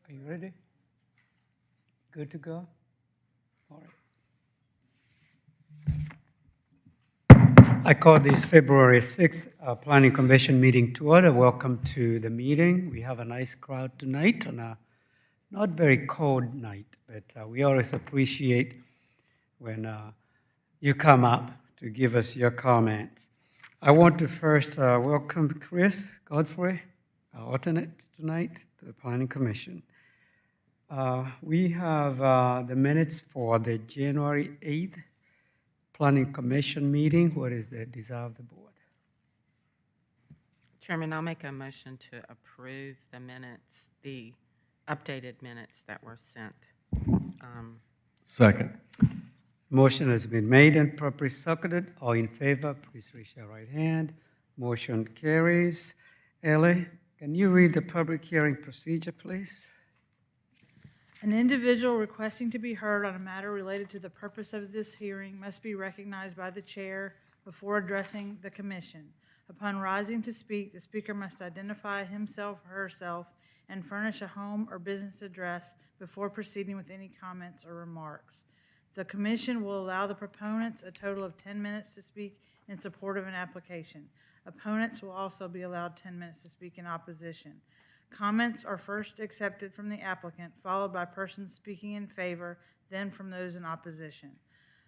Are you ready? Good to go? All right. I call this February 6th Planning Commission meeting to order. Welcome to the meeting. We have a nice crowd tonight on a not very cold night, but we always appreciate when you come up to give us your comments. I want to first welcome Chris Godfrey, our alternate tonight, to the Planning Commission. We have the minutes for the January 8th Planning Commission meeting. What is the desire of the board? Chairman, I'll make a motion to approve the minutes, the updated minutes that were sent. Second. Motion has been made and properly seconded. All in favor, please raise your right hand. Motion carries. Ellie, can you read the public hearing procedure, please? An individual requesting to be heard on a matter related to the purpose of this hearing must be recognized by the chair before addressing the commission. Upon rising to speak, the speaker must identify himself or herself and furnish a home or business address before proceeding with any comments or remarks. The commission will allow the proponents a total of 10 minutes to speak in support of an application. Opponents will also be allowed 10 minutes to speak in opposition. Comments are first accepted from the applicant, followed by persons speaking in favor, then from those in opposition.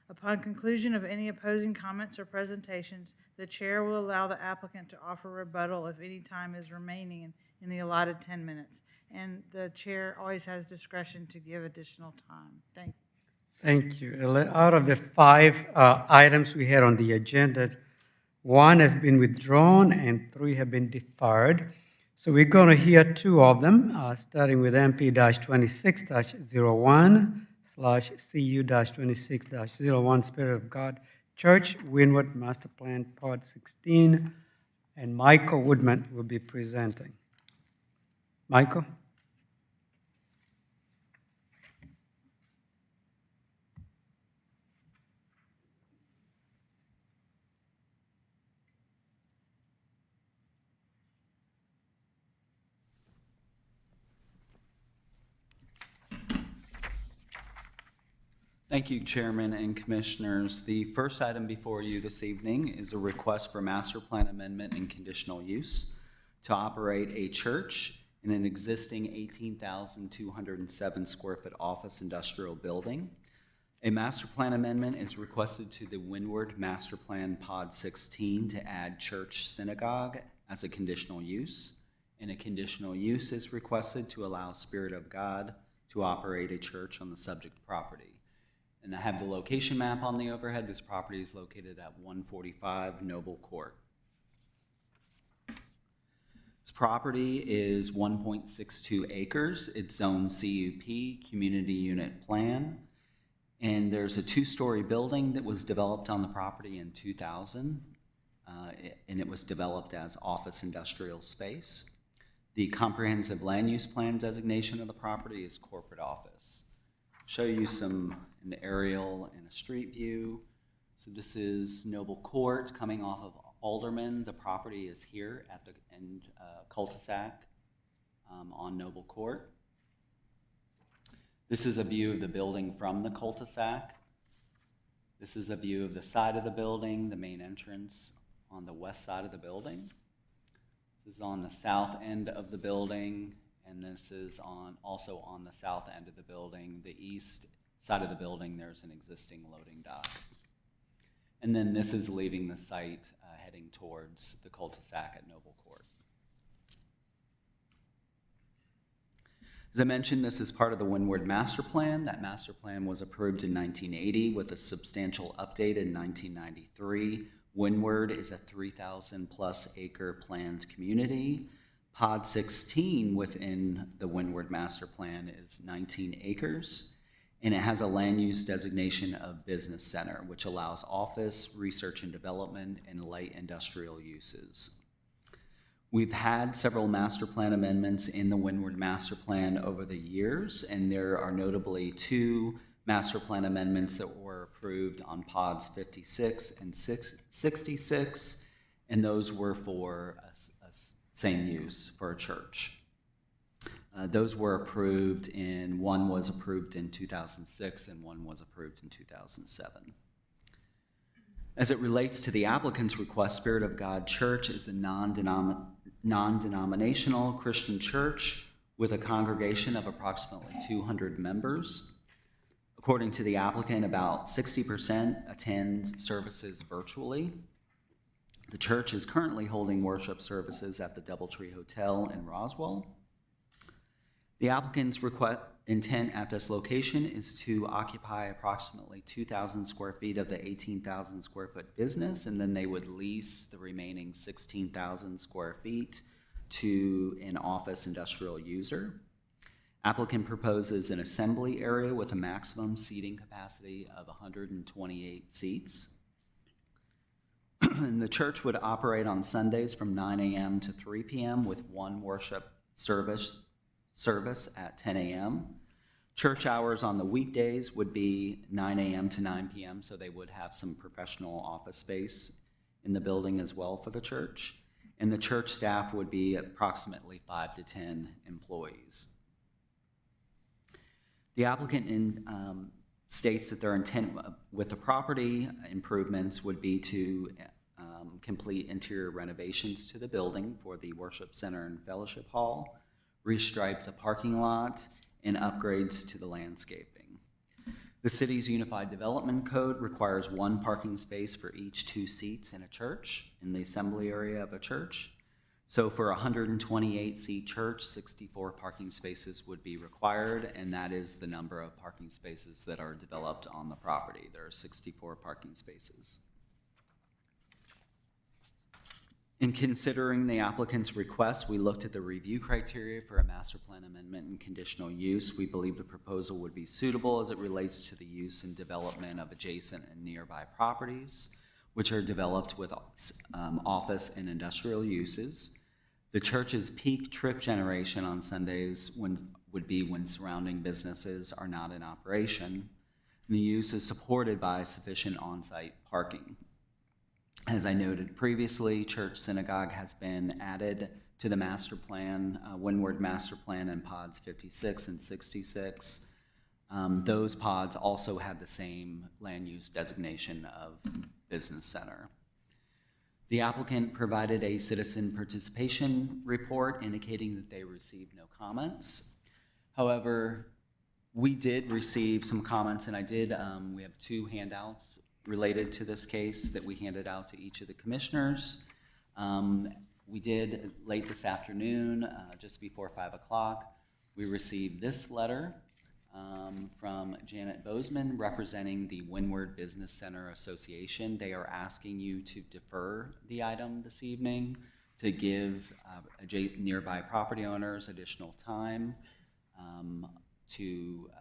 Upon conclusion of any opposing comments or presentations, the chair will allow the applicant to offer rebuttal if any time is remaining in the allotted 10 minutes. And the chair always has discretion to give additional time. Thank you. Thank you. Ellie. Out of the 5 items we had on the agenda, 1 has been withdrawn and 3 have been deferred. So we're going to hear 2 of them, starting with MP-26-01/CU-26-01 Spirit of God Church, Windward Master Plan, Part 16, and Michael Woodman will be presenting. Michael? Thank you, Chairman and Commissioners. The first item before you this evening is a request for master plan amendment and conditional use to operate a church in an existing 18,207 square foot office industrial building. A master plan amendment is requested to the Windward Master Plan Pod 16 to add church synagogue as a conditional use, and a conditional use is requested to allow Spirit of God to operate a church on the subject property. And I have the location map on the overhead. This property is located at 145 Noble Court. This property is 1.62 acres. It's zoned CUP, Community Unit Plan. And there's a 2-story building that was developed on the property in 2000, and it was developed as office industrial space. The comprehensive land use plan designation of the property is corporate office. Show you an aerial and a street view. So this is Noble Court coming off of Alderman. The property is here at the end cul-de-sac on Noble Court. This is a view of the building from the cul-de-sac. This is a view of the side of the building, the main entrance on the west side of the building. This is on the south end of the building, and this is also on the south end of the building. The east side of the building, there's an existing loading dock. And then this is leaving the site heading towards the cul-de-sac at Noble Court. As I mentioned, this is part of the Windward Master Plan. That master plan was approved in 1980 with a substantial update in 1993. Windward is a 3,000 plus acre planned community. Pod 16 within the Windward Master Plan is 19 acres, and it has a land use designation of business center, which allows office, research and development, and light industrial uses. We've had several master plan amendments in the Windward Master Plan over the years, and there are notably 2 master plan amendments that were approved on pods 56 and 66, and those were for a same use for a church. Those were approved one was approved in 2006 and one was approved in 2007. As it relates to the applicant's request, Spirit of God Church is a non-denominational Christian church with a congregation of approximately 200 members. According to the applicant, about 60% attend services virtually. The church is currently holding worship services at the Doubletree Hotel in Roswell. The applicant's intent at this location is to occupy approximately 2,000 square feet of the 18,000 square foot business, and then they would lease the remaining 16,000 square feet to an office industrial user. Applicant proposes an assembly area with a maximum seating capacity of 128 seats. And the church would operate on Sundays from 9 a.m. to 3 p.m. with one worship service at 10 a.m. Church hours on the weekdays would be 9 a.m. to 9 p.m., so they would have some professional office space in the building as well for the church. And the church staff would be approximately 5 to 10 employees. The applicant states that their intent with the property improvements would be to complete interior renovations to the building for the worship center and fellowship hall, restripe the parking lot, and upgrades to the landscaping. The city's Unified Development Code requires one parking space for each 2 seats in a church, in the assembly area of a church. So for a 128-seat church, 64 parking spaces would be required, and that is the number of parking spaces that are developed on the property. There are 64 parking spaces. In considering the applicant's request, we looked at the review criteria for a master plan amendment and conditional use. We believe the proposal would be suitable as it relates to the use and development of adjacent and nearby properties, which are developed with office and industrial uses. The church's peak trip generation on Sundays would be when surrounding businesses are not in operation. And the use is supported by sufficient on-site parking. As I noted previously, church synagogue has been added to the master plan, Windward Master Plan in pods 56 and 66. Those pods also have the same land use designation of business center. The applicant provided a citizen participation report indicating that they received no comments. However, we did receive some comments, and we have 2 handouts related to this case that we handed out to each of the commissioners. We did late this afternoon, just before 5 o'clock, we received this letter from Janet Bozeman representing the Windward Business Center Association. They are asking you to defer the item this evening to give nearby property owners additional time to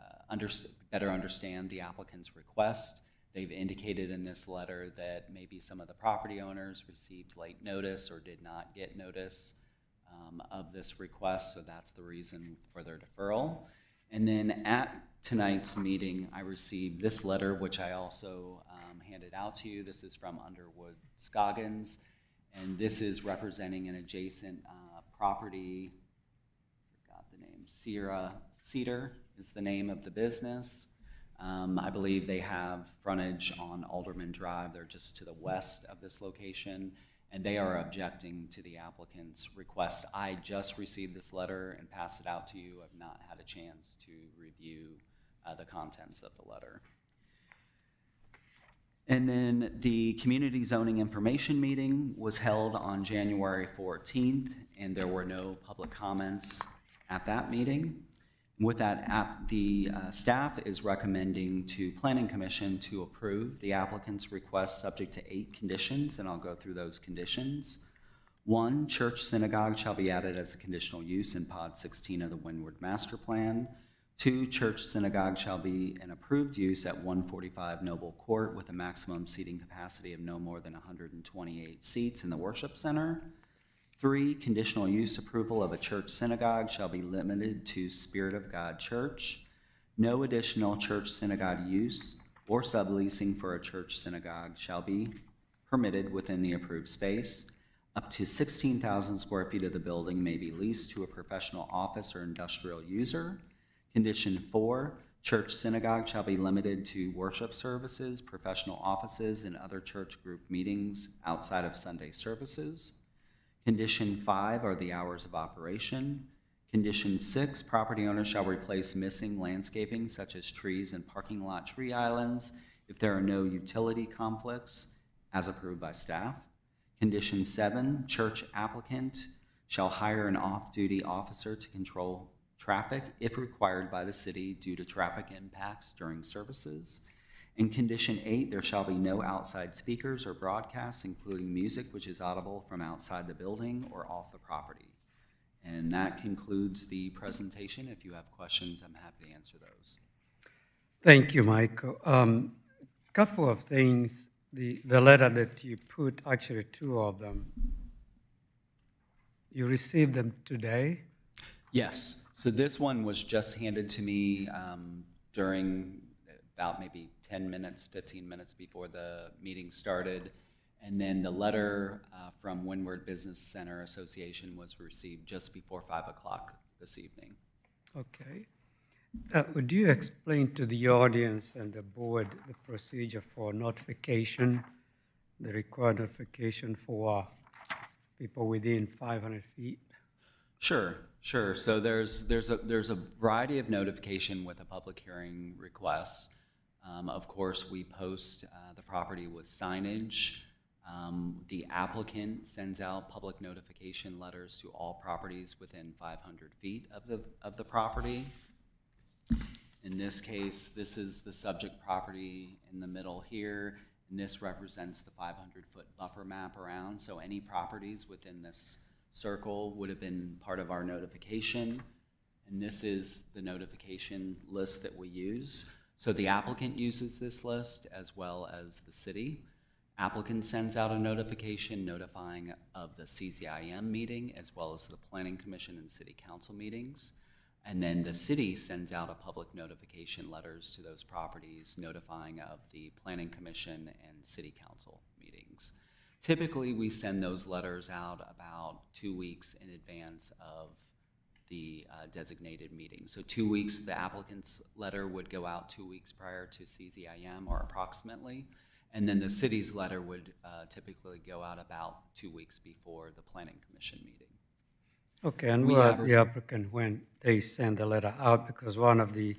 better understand the applicant's request. They've indicated in this letter that maybe some of the property owners received late notice or did not get notice of this request, so that's the reason for their deferral. And then at tonight's meeting, I received this letter, which I also handed out to you. This is from Underwood Scoggins, and this is representing an adjacent property. Forgot the name. Sierra Cedar is the name of the business. I believe they have frontage on Alderman Drive. They're just to the west of this location, and they are objecting to the applicant's request. I just received this letter and passed it out to you. I've not had a chance to review the contents of the letter. And then the community zoning information meeting was held on January 14th, and there were no public comments at that meeting. With that, the staff is recommending to Planning Commission to approve the applicant's request subject to 8 conditions, and I'll go through those conditions. 1, church synagogue shall be added as a conditional use in pod 16 of the Windward Master Plan. 2, church synagogue shall be an approved use at 145 Noble Court with a maximum seating capacity of no more than 128 seats in the worship center. 3, conditional use approval of a church synagogue shall be limited to Spirit of God Church. No additional church synagogue use or subleasing for a church synagogue shall be permitted within the approved space. Up to 16,000 square feet of the building may be leased to a professional office or industrial user. Condition 4, church synagogue shall be limited to worship services, professional offices, and other church group meetings outside of Sunday services. Condition 5 are the hours of operation. Condition 6, property owners shall replace missing landscaping such as trees and parking lot tree islands if there are no utility conflicts as approved by staff. Condition 7, church applicant shall hire an off-duty officer to control traffic if required by the city due to traffic impacts during services. In Condition 8, there shall be no outside speakers or broadcasts, including music which is audible from outside the building or off the property. And that concludes the presentation. If you have questions, I'm happy to answer those. Thank you, Michael. Couple of things. The letter that you put, actually two of them, you received them today? Yes. So this one was just handed to me during about maybe 10 minutes, 15 minutes before the meeting started. And then the letter from Windward Business Center Association was received just before 5 o'clock this evening. Okay. Would you explain to the audience and the board the procedure for notification, the required notification for people within 500 feet? Sure. So there's a variety of notification with a public hearing request. Of course, we post the property with signage. The applicant sends out public notification letters to all properties within 500 feet of the property. In this case, this is the subject property in the middle here, and this represents the 500-foot buffer map around. So any properties within this circle would have been part of our notification, and this is the notification list that we use. So the applicant uses this list as well as the city. Applicant sends out a notification notifying of the CZIM meeting as well as the Planning Commission and City Council meetings. And then the city sends out a public notification letters to those properties notifying of the Planning Commission and City Council meetings. Typically, we send those letters out about 2 weeks in advance of the designated meeting. So 2 weeks, the applicant's letter would go out 2 weeks prior to CZIM or approximately. And then the city's letter would typically go out about 2 weeks before the Planning Commission meeting. Okay, and we'll ask the applicant when they send the letter out, because one of the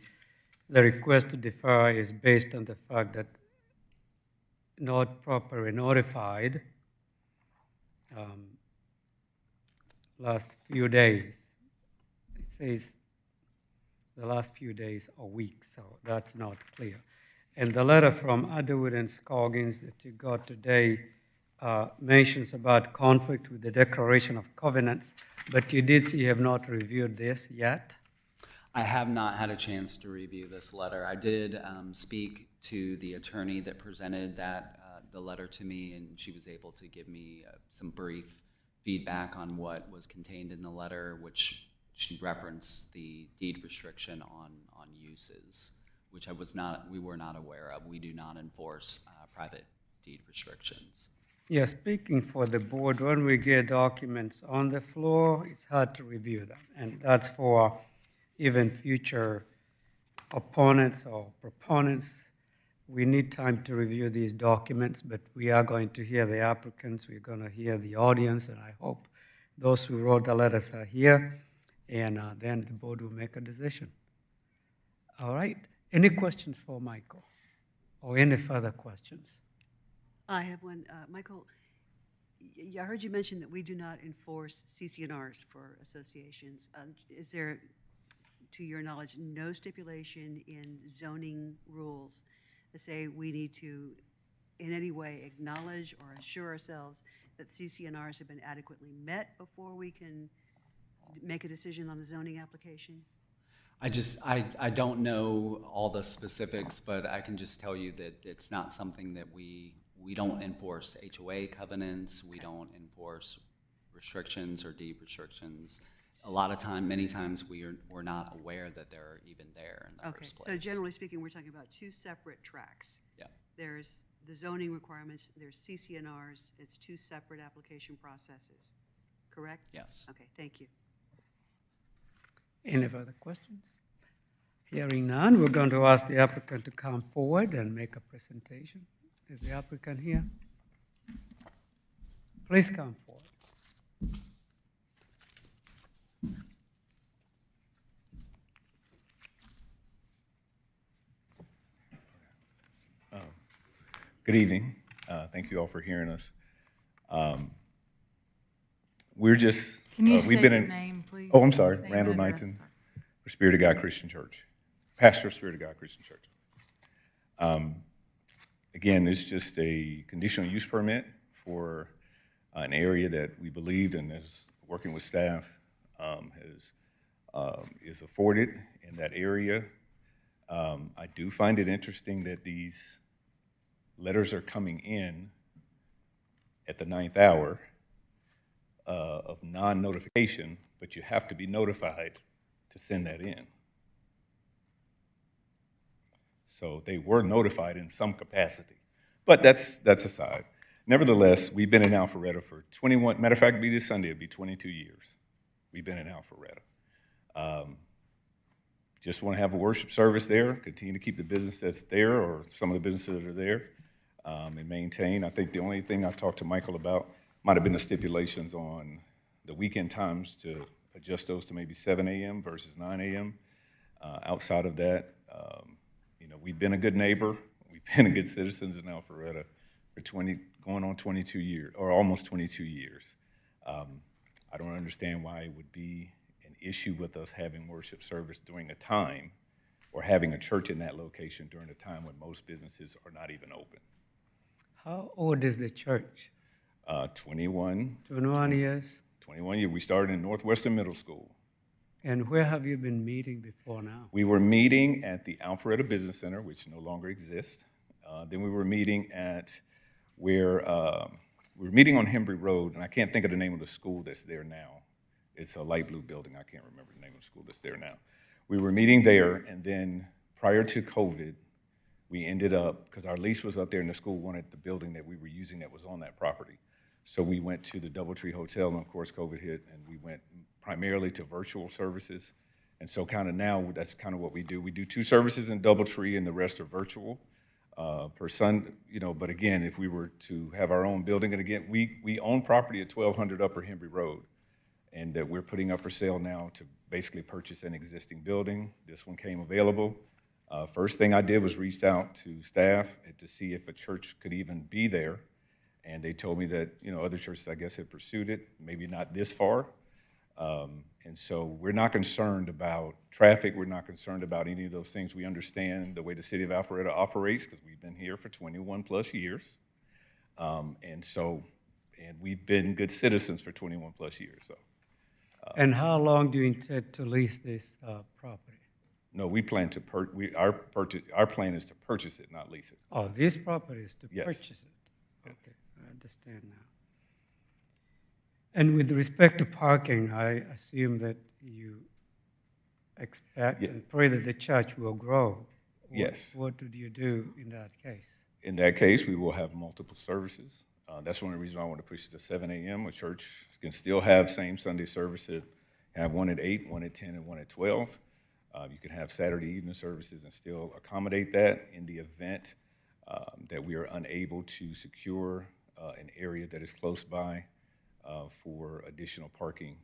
request to defer is based on the fact that not properly notified last few days. It says the last few days or weeks, so that's not clear. And the letter from Underwood and Scoggins that you got today mentions about conflict with the Declaration of Covenants, but you did say you have not reviewed this yet? I have not had a chance to review this letter. I did speak to the attorney that presented the letter to me, and she was able to give me some brief feedback on what was contained in the letter, which she referenced the deed restriction on uses, which we were not aware of. We do not enforce private deed restrictions. Yeah, speaking for the board, when we get documents on the floor, it's hard to review them. And that's for even future opponents or proponents. We need time to review these documents, but we are going to hear the applicants, we're going to hear the audience, and I hope those who wrote the letters are here, and then the board will make a decision. All right. Any questions for Michael? Or any further questions? I have one. Michael, I heard you mention that we do not enforce CC&Rs for associations. Is there, to your knowledge, no stipulation in zoning rules that say we need to in any way acknowledge or assure ourselves that CC&Rs have been adequately met before we can make a decision on a zoning application? I don't know all the specifics, but I can just tell you that it's not something that we don't enforce HOA covenants, we don't enforce restrictions or deed restrictions. Many times we're not aware that they're even there in the first place. So generally speaking, we're talking about two separate tracks. Yeah. There's the zoning requirements, there's CCNRs, it's two separate application processes, correct? Yes. Okay, thank you. Any further questions? Hearing none, we're going to ask the applicant to come forward and make a presentation. Is the applicant here? Please come forward. Good evening. Thank you all for hearing us. We're just, Can you we've state been your in. name, please? Oh, I'm sorry, Name and Randall address. Knighton, for Spirit of God Christian Church, pastor of Spirit of God Christian Church. Again, it's just a conditional use permit for an area that we believed and is working with staff is afforded in that area. I do find it interesting that these letters are coming in at the 9th hour of non-notification, but you have to be notified to send that in. So they were notified in some capacity, but that's aside. Nevertheless, we've been in Alpharetta for 21, matter of fact, it'll be this Sunday, it'll be 22 years. We've been in Alpharetta. Just want to have a worship service there, continue to keep the business that's there or some of the businesses that are there and maintain. I think the only thing I talked to Michael about might have been the stipulations on the weekend times to adjust those to maybe 7 a.m. versus 9 a.m. Outside of that, we've been a good neighbor. We've been a good citizens in Alpharetta for going on 22 years, or almost 22 years. I don't understand why it would be an issue with us having worship service during a time or having a church in that location during a time when most businesses are not even open. How old is the church? 21 years. 21 years. We started in Northwestern Middle School. And where have you been meeting before now? We were meeting at the Alpharetta Business Center, which no longer exists. Then we were meeting at where we were meeting on Hembry Road, and I can't think of the name of the school that's there now. It's a light blue building. I can't remember the name of the school that's there now. We were meeting there, and then prior to COVID, we ended up, because our lease was up there and the school wanted the building that we were using that was on that property. So we went to the DoubleTree Hotel, and of course COVID hit, and we went primarily to virtual services. And so kind of now, that's kind of what we do. We do 2 services in DoubleTree, and the rest are virtual per Sunday. But again, if we were to have our own building, and again, we own property at 1200 Upper Hembry Road, and that we're putting up for sale now to basically purchase an existing building. This one came available. First thing I did was reached out to staff to see if a church could even be there. And they told me that, other churches, I guess, had pursued it, maybe not this far. And so we're not concerned about traffic. We're not concerned about any of those things. We understand the way the city of Alpharetta operates because we've been here for 21 plus years. And we've been good citizens for 21 plus years. So. And how long do you intend to lease this property? No, we plan to our plan is to purchase it, not lease it. Oh, this property is to Yes. purchase it. Okay, I understand now. And with respect to parking, I assume that you expect Yeah. and pray that the church will grow. Yes. What do you do in that case? In that case, we will have multiple services. That's one of the reasons I want to push it to 7 a.m. A church can still have same Sunday services, have one at 8, one at 10, and one at 12. You can have Saturday evening services and still accommodate that in the event that we are unable to secure an area that is close by for additional parking.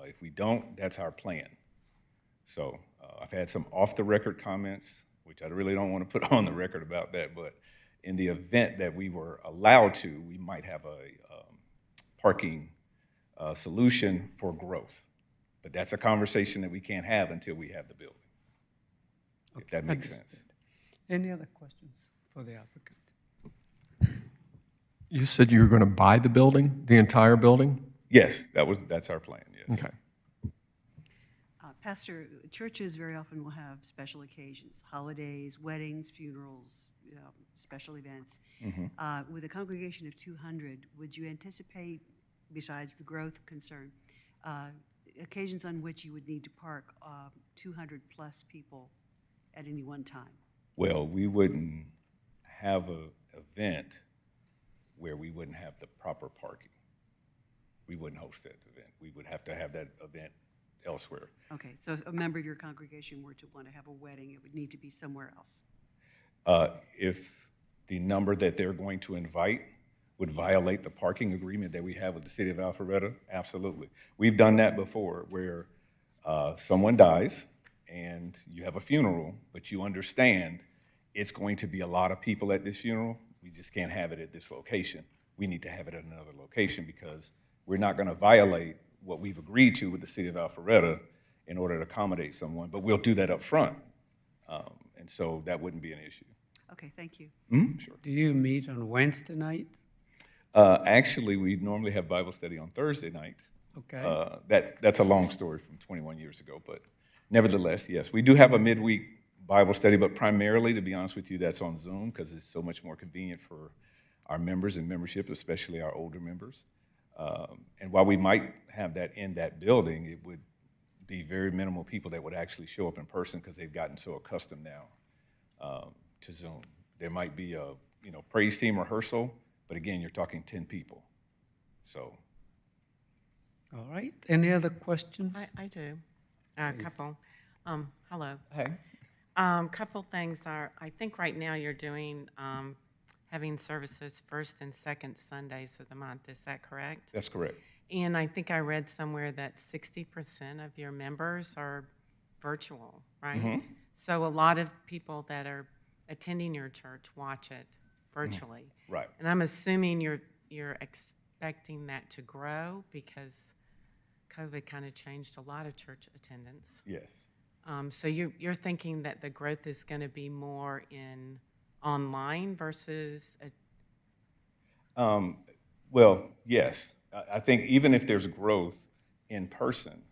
If we don't, that's our plan. So I've had some off-the-record comments, which I really don't want to put on the record about that, but in the event that we were allowed to, we might have a parking solution for growth. But that's a conversation that we can't have until we have the building, if that makes sense. Understood. Any other questions for the applicant? You said you were going to buy the building, the entire building? Yes, that's our plan, yes. Okay. Pastor, churches very often will have special occasions, holidays, weddings, funerals, special events. With a congregation of 200, would you anticipate, besides the growth concern, occasions on which you would need to park 200 plus people at any one time? Well, we wouldn't have an event where we wouldn't have the proper parking. We wouldn't host that event. We would have to have that event elsewhere. Okay, so if a member of your congregation were to want to have a wedding, it would need to be somewhere else. If the number that they're going to invite would violate the parking agreement that we have with the city of Alpharetta, absolutely. We've done that before where someone dies and you have a funeral, but you understand it's going to be a lot of people at this funeral. We just can't have it at this location. We need to have it at another location because we're not going to violate what we've agreed to with the city of Alpharetta in order to accommodate someone, but we'll do that up front. And so that wouldn't be an issue. Okay, thank you. Sure. Do you meet on Wednesday night? Actually, we normally have Bible study on Thursday night. Okay. That's a long story from 21 years ago, but nevertheless, yes, we do have a midweek Bible study, but primarily, to be honest with you, that's on Zoom because it's so much more convenient for our members and membership, especially our older members. And while we might have that in that building, it would be very minimal people that would actually show up in person because they've gotten so accustomed now to Zoom. There might be a praise team rehearsal, but again, you're talking 10 people. So. All right. Any other questions? I do. A couple. Hello. Hey. Couple things are, I think right now you're doing, having services first and second Sundays of the month. Is that correct? That's correct. And I think I read somewhere that 60% of your members are virtual, right? Mm-hmm. So a lot of people that are attending your church watch it virtually. Mm-hmm. Right. And I'm assuming you're expecting that to grow because COVID kind of changed a lot of church attendance. Yes. So you're thinking that the growth is going to be more in online versus Well, yes. I think even if there's growth in person,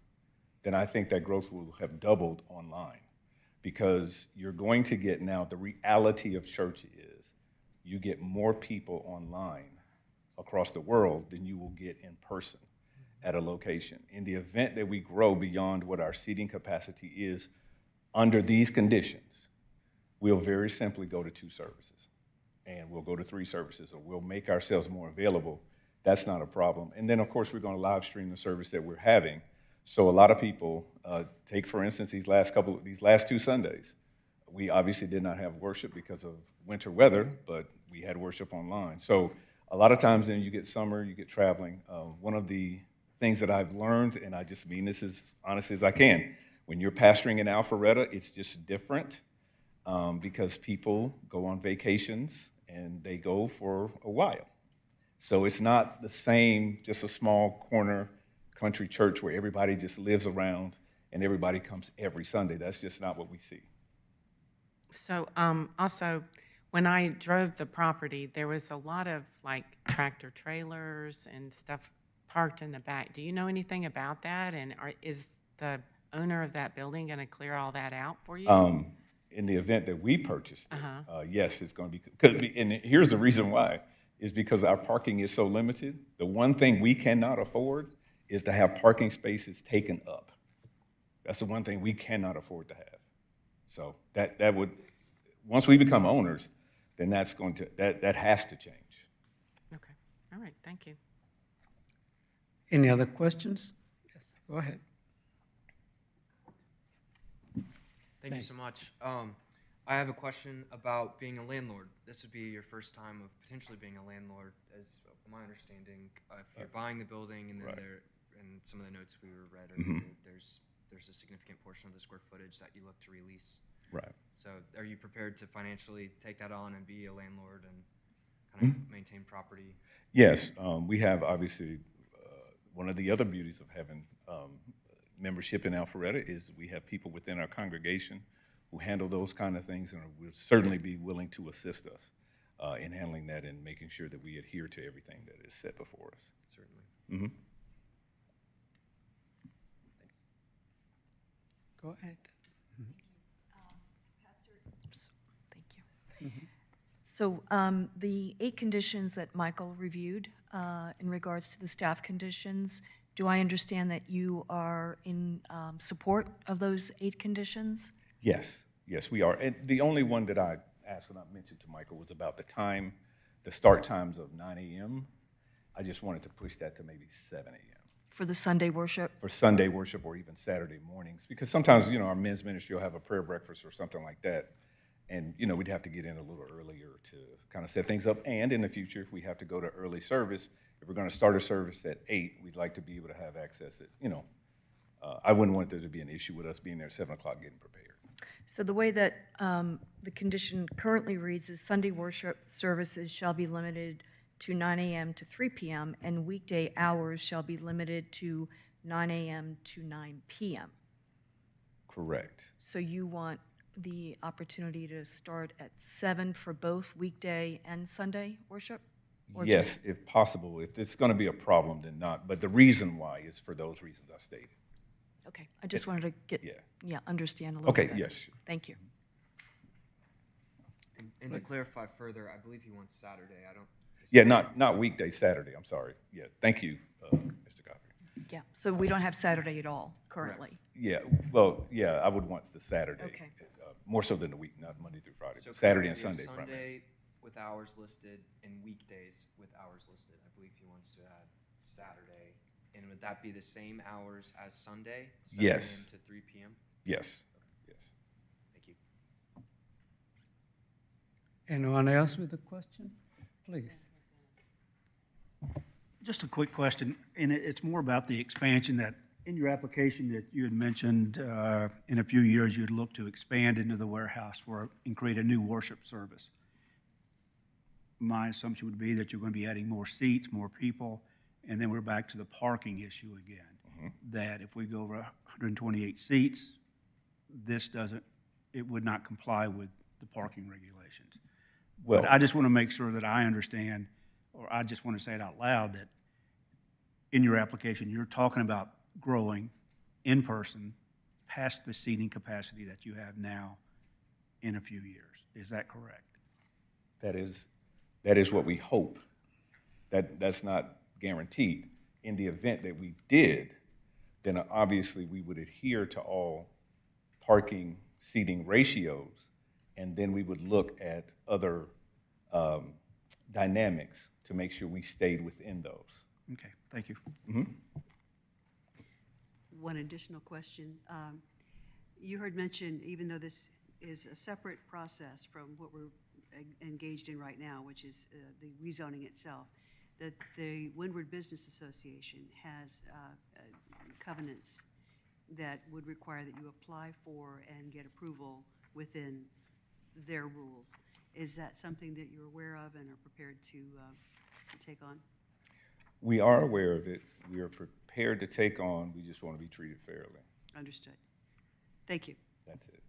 then I think that growth will have doubled online because you're going to get now, the reality of church is you get more people online across the world than you will get in person at a location. In the event that we grow beyond what our seating capacity is under these conditions, we'll very simply go to 2 services and we'll go to 3 services or we'll make ourselves more available. That's not a problem. And then, of course, we're going to live stream the service that we're having. So a lot of people, take, for instance, these last 2 Sundays, we obviously did not have worship because of winter weather, but we had worship online. So a lot of times then you get summer, you get traveling. One of the things that I've learned, and I just mean this as honestly as I can, when you're pastoring in Alpharetta, it's just different because people go on vacations and they go for a while. So it's not the same, just a small corner country church where everybody just lives around and everybody comes every Sunday. That's just not what we see. So also, when I drove the property, there was a lot of like tractor trailers and stuff parked in the back. Do you know anything about that? And is the owner of that building going to clear all that out for you? In the event that we purchased it, yes, it's going to be, and here's the reason why, is because our parking is so limited. The one thing we cannot afford is to have parking spaces taken up. That's the one thing we cannot afford to have. So that would, once we become owners, then that's going to, that has to change. Okay. All right. Thank you. Any other questions? Yes, go ahead. Thank you so much. I have a question about being a landlord. This would be your first time of potentially being a landlord, as my understanding. If you're buying the building, and then Right. and some of the notes we read, there's a significant portion of the square footage that you look to release. Right. So, are you prepared to financially take that on and be a landlord and kind of maintain property? Yes, we have obviously one of the other beauties of having membership in Alpharetta is we have people within our congregation who handle those kind of things and will certainly be willing to assist us in handling that and making sure that we adhere to everything that is set before us. Certainly. Go ahead. Thank you. So the 8 conditions that Michael reviewed in regards to the staff conditions, do I understand that you are in support of those 8 conditions? Yes, we are. And the only one that I asked and I mentioned to Michael was about the time the start times of 9 a.m. I just wanted to push that to maybe 7 a.m. For the Sunday worship? for Sunday worship or even Saturday mornings, because sometimes, our men's ministry will have a prayer breakfast or something like that. And, we'd have to get in a little earlier to kind of set things up. And in the future, if we have to go to early service, if we're going to start a service at 8, we'd like to be able to have access at, I wouldn't want there to be an issue with us being there at 7 o'clock getting prepared. So the way that the condition currently reads is Sunday worship services shall be limited to 9 a.m. to 3 p.m., and weekday hours shall be limited to 9 a.m. to 9 p.m. Correct. So you want the opportunity to start at 7 for both weekday and Sunday worship? Or Yes, if possible. If it's going to be a problem, then not. But the reason why is for those reasons I stated. Okay, I just wanted to understand a little Okay, bit. yes. Thank you. And to clarify further, I believe he wants Saturday. I don't. Yeah, not weekday, Saturday. I'm sorry. Yeah, thank you, Mr. Godfrey. Yeah, so we don't have Saturday at all currently. Yeah, well, yeah, I would want the Saturday. Okay. More so than the week, not Monday through Friday, So but Saturday and currently, Sunday primarily. Sunday with hours listed and weekdays with hours listed. I believe he wants to add Saturday. And would that be the same hours as Sunday? 7 Yes. a.m. to 3 p.m.? Yes, yes. Thank you. Anyone else with a question? Please. Just a quick question, and it's more about the expansion that, in your application that you had mentioned, in a few years, you'd look to expand into the warehouse and create a new worship service. My assumption would be that you're going to be adding more seats, more people, and then we're back to the parking issue again. That if we go over 128 seats, it would not comply with the parking regulations. Well, But I just want to make sure that I understand, or I just want to say it out loud, that in your application, you're talking about growing in person past the seating capacity that you have now in a few years. Is that correct? that is what we hope. That's not guaranteed. In the event that we did, then obviously we would adhere to all parking seating ratios, and then we would look at other dynamics to make sure we stayed within those. Okay, thank you. One additional question. You heard mention, even though this is a separate process from what we're engaged in right now, which is the rezoning itself, that the Windward Business Association has covenants that would require that you apply for and get approval within their rules. Is that something that you're aware of and are prepared to take on? We are aware of it. We are prepared to take on. We just want to be treated fairly. Understood. Thank you. That's it.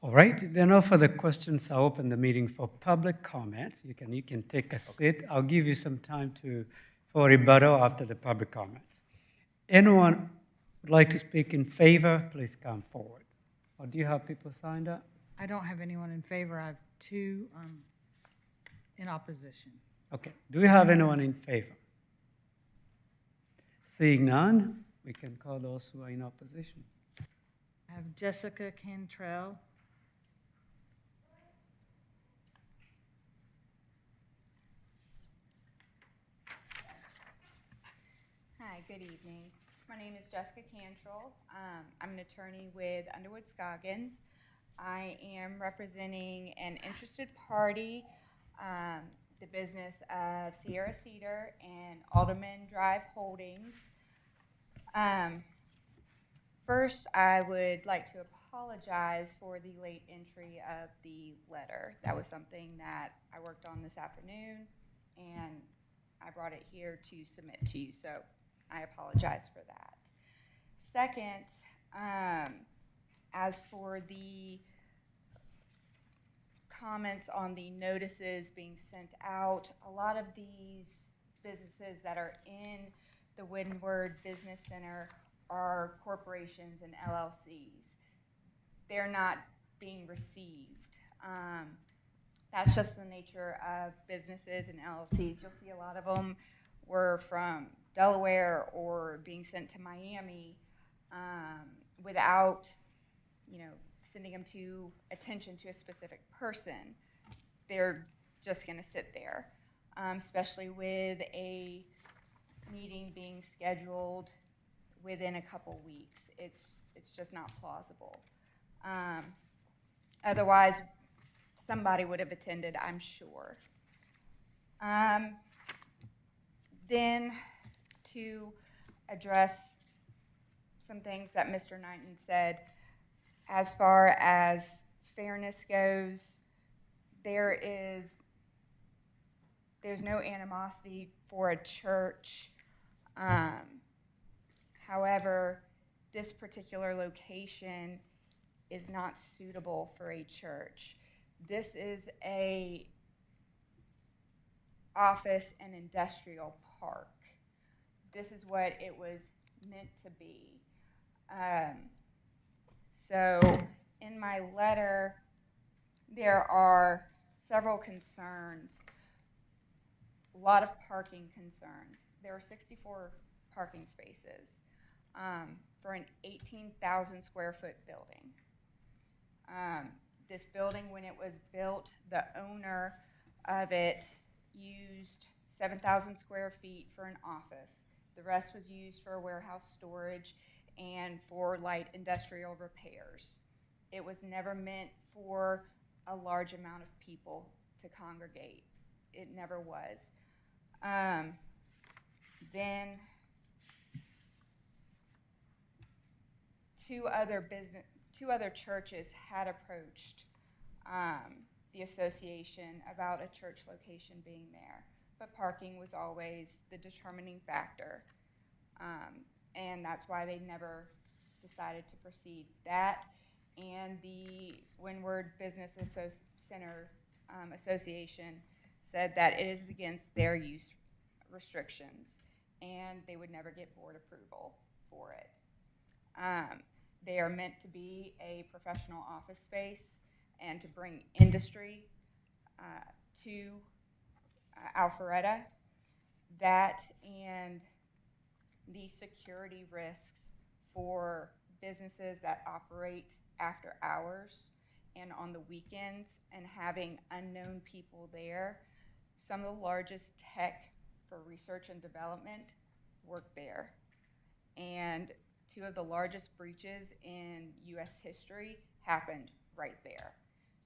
All right, if there are no further questions, I'll open the meeting for public comments. You can take a seat. I'll give you some time for rebuttal after the public comments. Anyone would like to speak in favor, please come forward. Or do you have people signed up? I don't have anyone in favor. I have 2 in opposition. Okay, do we have anyone in favor? Seeing none, we can call those who are in opposition. I have Jessica Cantrell. Hi, good evening. My name is Jessica Cantrell. I'm an attorney with Underwood Scoggins. I am representing an interested party, the business of Sierra Cedar and Alderman Drive Holdings. First, I would like to apologize for the late entry of the letter. That was something that I worked on this afternoon, and I brought it here to submit to you, so I apologize for that. Second, as for the comments on the notices being sent out, a lot of these businesses that are in the Windward Business Center are corporations and LLCs. They're not being received. That's just the nature of businesses and LLCs. You'll see a lot of them were from Delaware or being sent to Miami without, sending them to attention to a specific person. They're just going to sit there, especially with a meeting being scheduled within a couple weeks. It's just not plausible. Otherwise, somebody would have attended, I'm sure. Then to address some things that Mr. Knighton said, as far as fairness goes, there's no animosity for a church. However, this particular location is not suitable for a church. This is a office and industrial park. This is what it was meant to be. So in my letter, there are several concerns, a lot of parking concerns. There are 64 parking spaces for an 18,000 square foot building. This building, when it was built, the owner of it used 7,000 square feet for an office. The rest was used for warehouse storage and for light industrial repairs. It was never meant for a large amount of people to congregate. It never was. Then two other churches had approached the association about a church location being there, but parking was always the determining factor, and that's why they never decided to proceed. That and the Windward Business Center Association said that it is against their use restrictions, and they would never get board approval for it. They are meant to be a professional office space and to bring industry to Alpharetta. That and the security risks for businesses that operate after hours and on the weekends and having unknown people there. Some of the largest tech for research and development work there. And two of the largest breaches in U.S. history happened right there.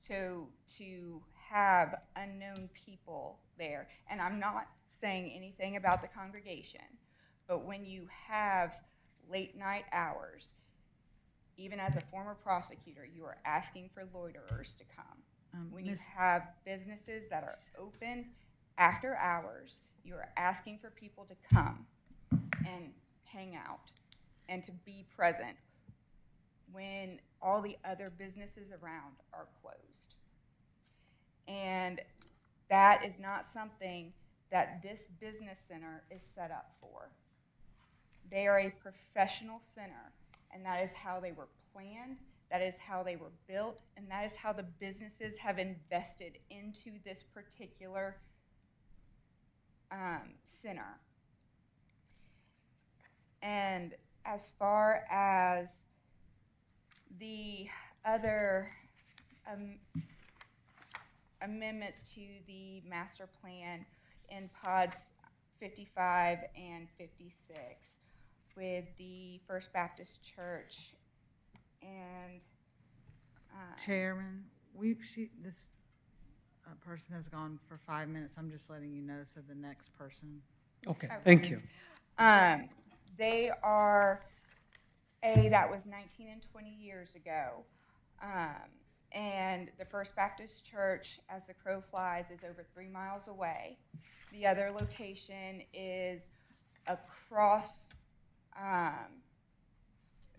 So to have unknown people there, and I'm not saying anything about the congregation, but when you have late night hours, even as a former prosecutor, you are asking for loiterers to come. When you have businesses that are open after hours, you are asking for people to come and hang out and to be present when all the other businesses around are closed. And that is not something that this business center is set up for. They are a professional center, and that is how they were planned, that is how they were built, and that is how the businesses have invested into this particular center. And as far as the other amendments to the master plan in pods 55 and 56 with the First Baptist Church and Chairman, this person has gone for 5 minutes. I'm just letting you know, so the next person. Okay, thank you. They are that was 19 and 20 years ago. And the First Baptist Church, as the crow flies, is over 3 miles away. The other location is across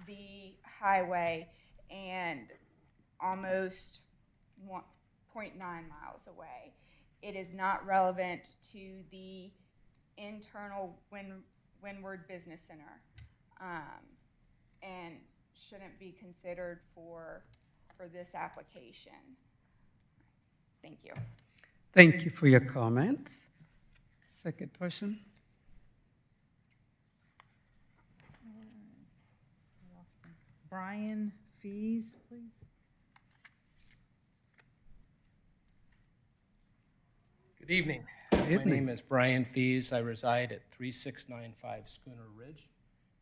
the highway and almost 0.9 miles away. It is not relevant to the internal Windward Business Center and shouldn't be considered for this application. Thank you. Thank you for your comments. Second person. Brian Fees, please. Good evening. Good My name evening. is Brian Fees. I reside at 3695 Schooner Ridge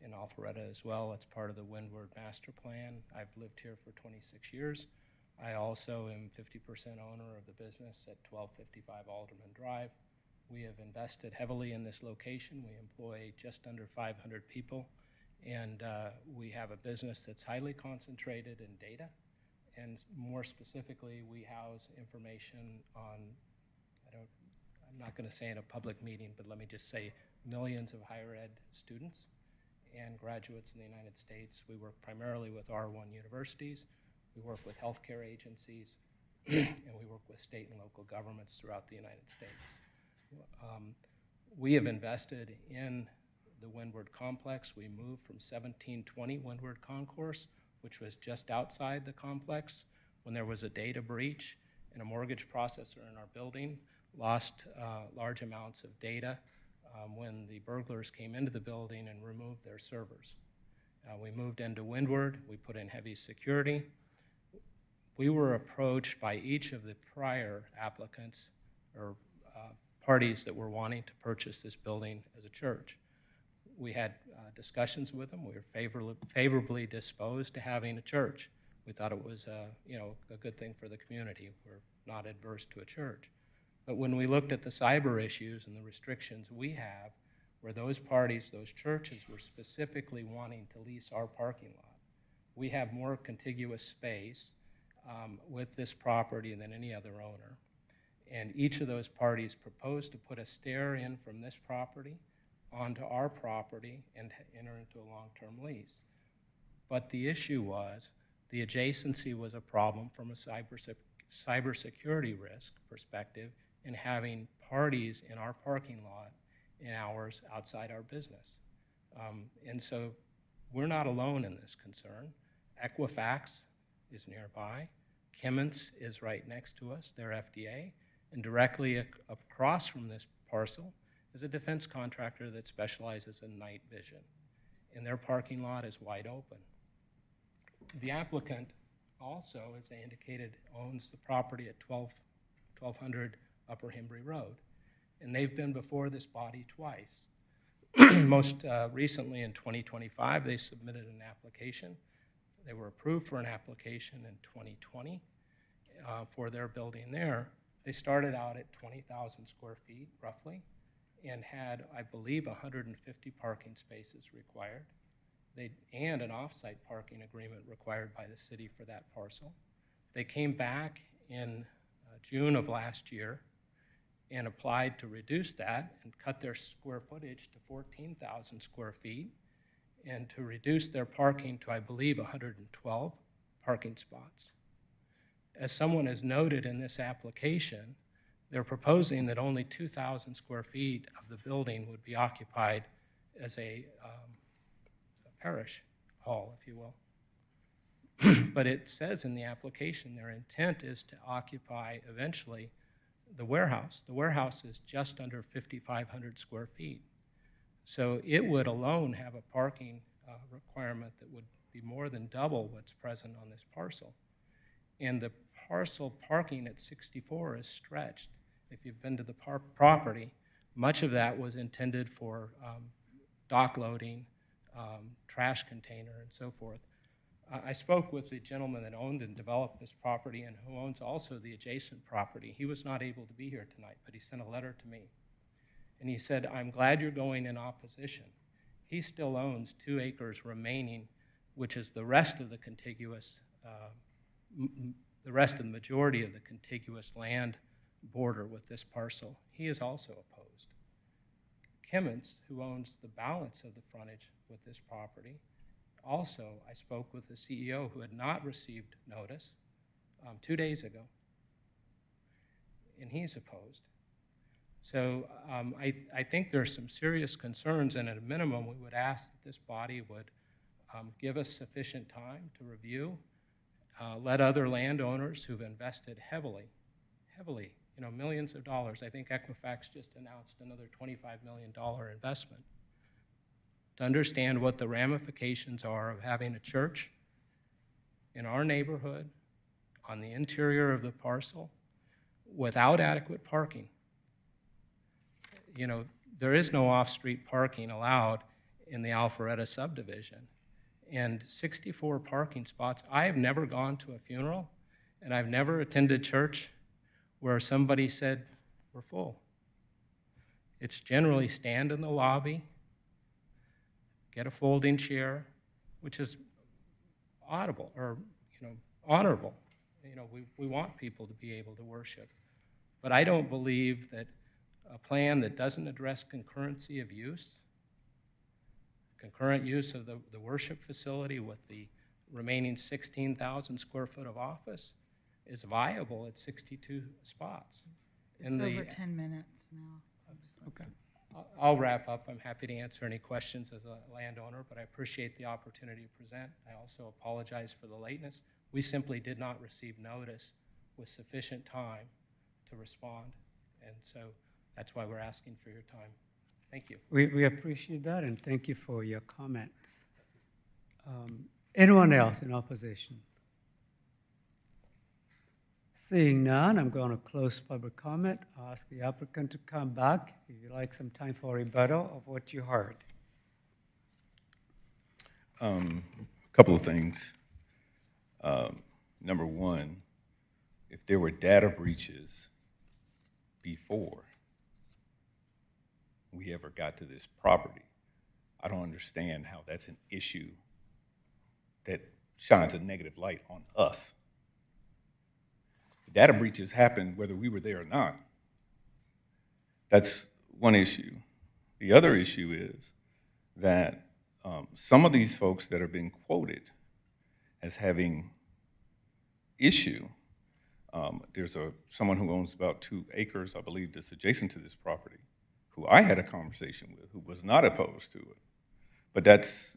in Alpharetta as well. It's part of the Windward Master Plan. I've lived here for 26 years. I also am 50% owner of the business at 1255 Alderman Drive. We have invested heavily in this location. We employ just under 500 people, and we have a business that's highly concentrated in data. And more specifically, we house information on, I'm not going to say in a public meeting, but let me just say millions of higher ed students and graduates in the United States. We work primarily with R1 universities. We work with healthcare agencies, and we work with state and local governments throughout the United States. We have invested in the Windward complex. We moved from 1720 Windward Concourse, which was just outside the complex, when there was a data breach and a mortgage processor in our building lost large amounts of data when the burglars came into the building and removed their servers. We moved into Windward. We put in heavy security. We were approached by each of the prior applicants or parties that were wanting to purchase this building as a church. We had discussions with them. We were favorably disposed to having a church. We thought it was a good thing for the community. We're not adverse to a church. But when we looked at the cyber issues and the restrictions we have, where those parties, those churches, were specifically wanting to lease our parking lot. We have more contiguous space with this property than any other owner. And each of those parties proposed to put a stair in from this property onto our property and enter into a long-term lease. But the issue was the adjacency was a problem from a cybersecurity risk perspective in having parties in our parking lot in hours outside our business. And so we're not alone in this concern. Equifax is nearby. Kimmons is right next to us, they're FDA. And directly across from this parcel is a defense contractor that specializes in night vision. And their parking lot is wide open. The applicant also, as they indicated, owns the property at 1200 Upper Hembry Road. And they've been before this body twice. Most recently in 2025, they submitted an application. They were approved for an application in 2020 for their building there. They started out at 20,000 square feet, roughly, and had, I believe, 150 parking spaces required, and an off-site parking agreement required by the city for that parcel. They came back in June of last year and applied to reduce that and cut their square footage to 14,000 square feet and to reduce their parking to, I believe, 112 parking spots. As someone has noted in this application, they're proposing that only 2,000 square feet of the building would be occupied as a parish hall, if you will. But it says in the application their intent is to occupy eventually the warehouse. The warehouse is just under 5,500 square feet. So it would alone have a parking requirement that would be more than double what's present on this parcel. And the parcel parking at 64 is stretched. If you've been to the property, much of that was intended for dock loading, trash container, and so forth. I spoke with the gentleman that owned and developed this property and who owns also the adjacent property. He was not able to be here tonight, but he sent a letter to me. And he said, I'm glad you're going in opposition. He still owns 2 acres remaining, which is the rest of the contiguous, the majority of the contiguous land border with this parcel. He is also opposed. Kimmons, who owns the balance of the frontage with this property, also, I spoke with the CEO who had not received notice 2 days ago, and he's opposed. So I think there's some serious concerns, and at a minimum, we would ask that this body would give us sufficient time to review, let other landowners who've invested heavily, millions of dollars. I think Equifax just announced another $25 million investment, to understand what the ramifications are of having a church in our neighborhood on the interior of the parcel without adequate parking. you know, there is no off-street parking allowed in the Alpharetta subdivision. And 64 parking spots, I have never gone to a funeral, and I've never attended church where somebody said, we're full. It's generally stand in the lobby, get a folding chair, which is audible, or, you know, honorable. You know, we want people to be able to worship. But I don't believe that a plan that doesn't address concurrency of use, concurrent use of the worship facility with the remaining 16,000 square foot of office is viable at 62 spots. It's over 10 minutes now. Okay. I'll wrap up. I'm happy to answer any questions as a landowner, but I appreciate the opportunity to present. I also apologize for the lateness. We simply did not receive notice with sufficient time to respond, and so that's why we're asking for your time. Thank you. We appreciate that, and thank you for your comments. Anyone else in opposition? Seeing none, I'm going to close public comment. Ask the applicant to come back if you'd like some time for rebuttal of what you heard. A couple of things. Number one, if there were data breaches before we ever got to this property, I don't understand how that's an issue that shines a negative light on us. Data breaches happened whether we were there or not. That's one issue. The other issue is that some of these folks that are being quoted as having issue, there's someone who owns about 2 acres, I believe, that's adjacent to this property, who I had a conversation with, who was not opposed to it. But that's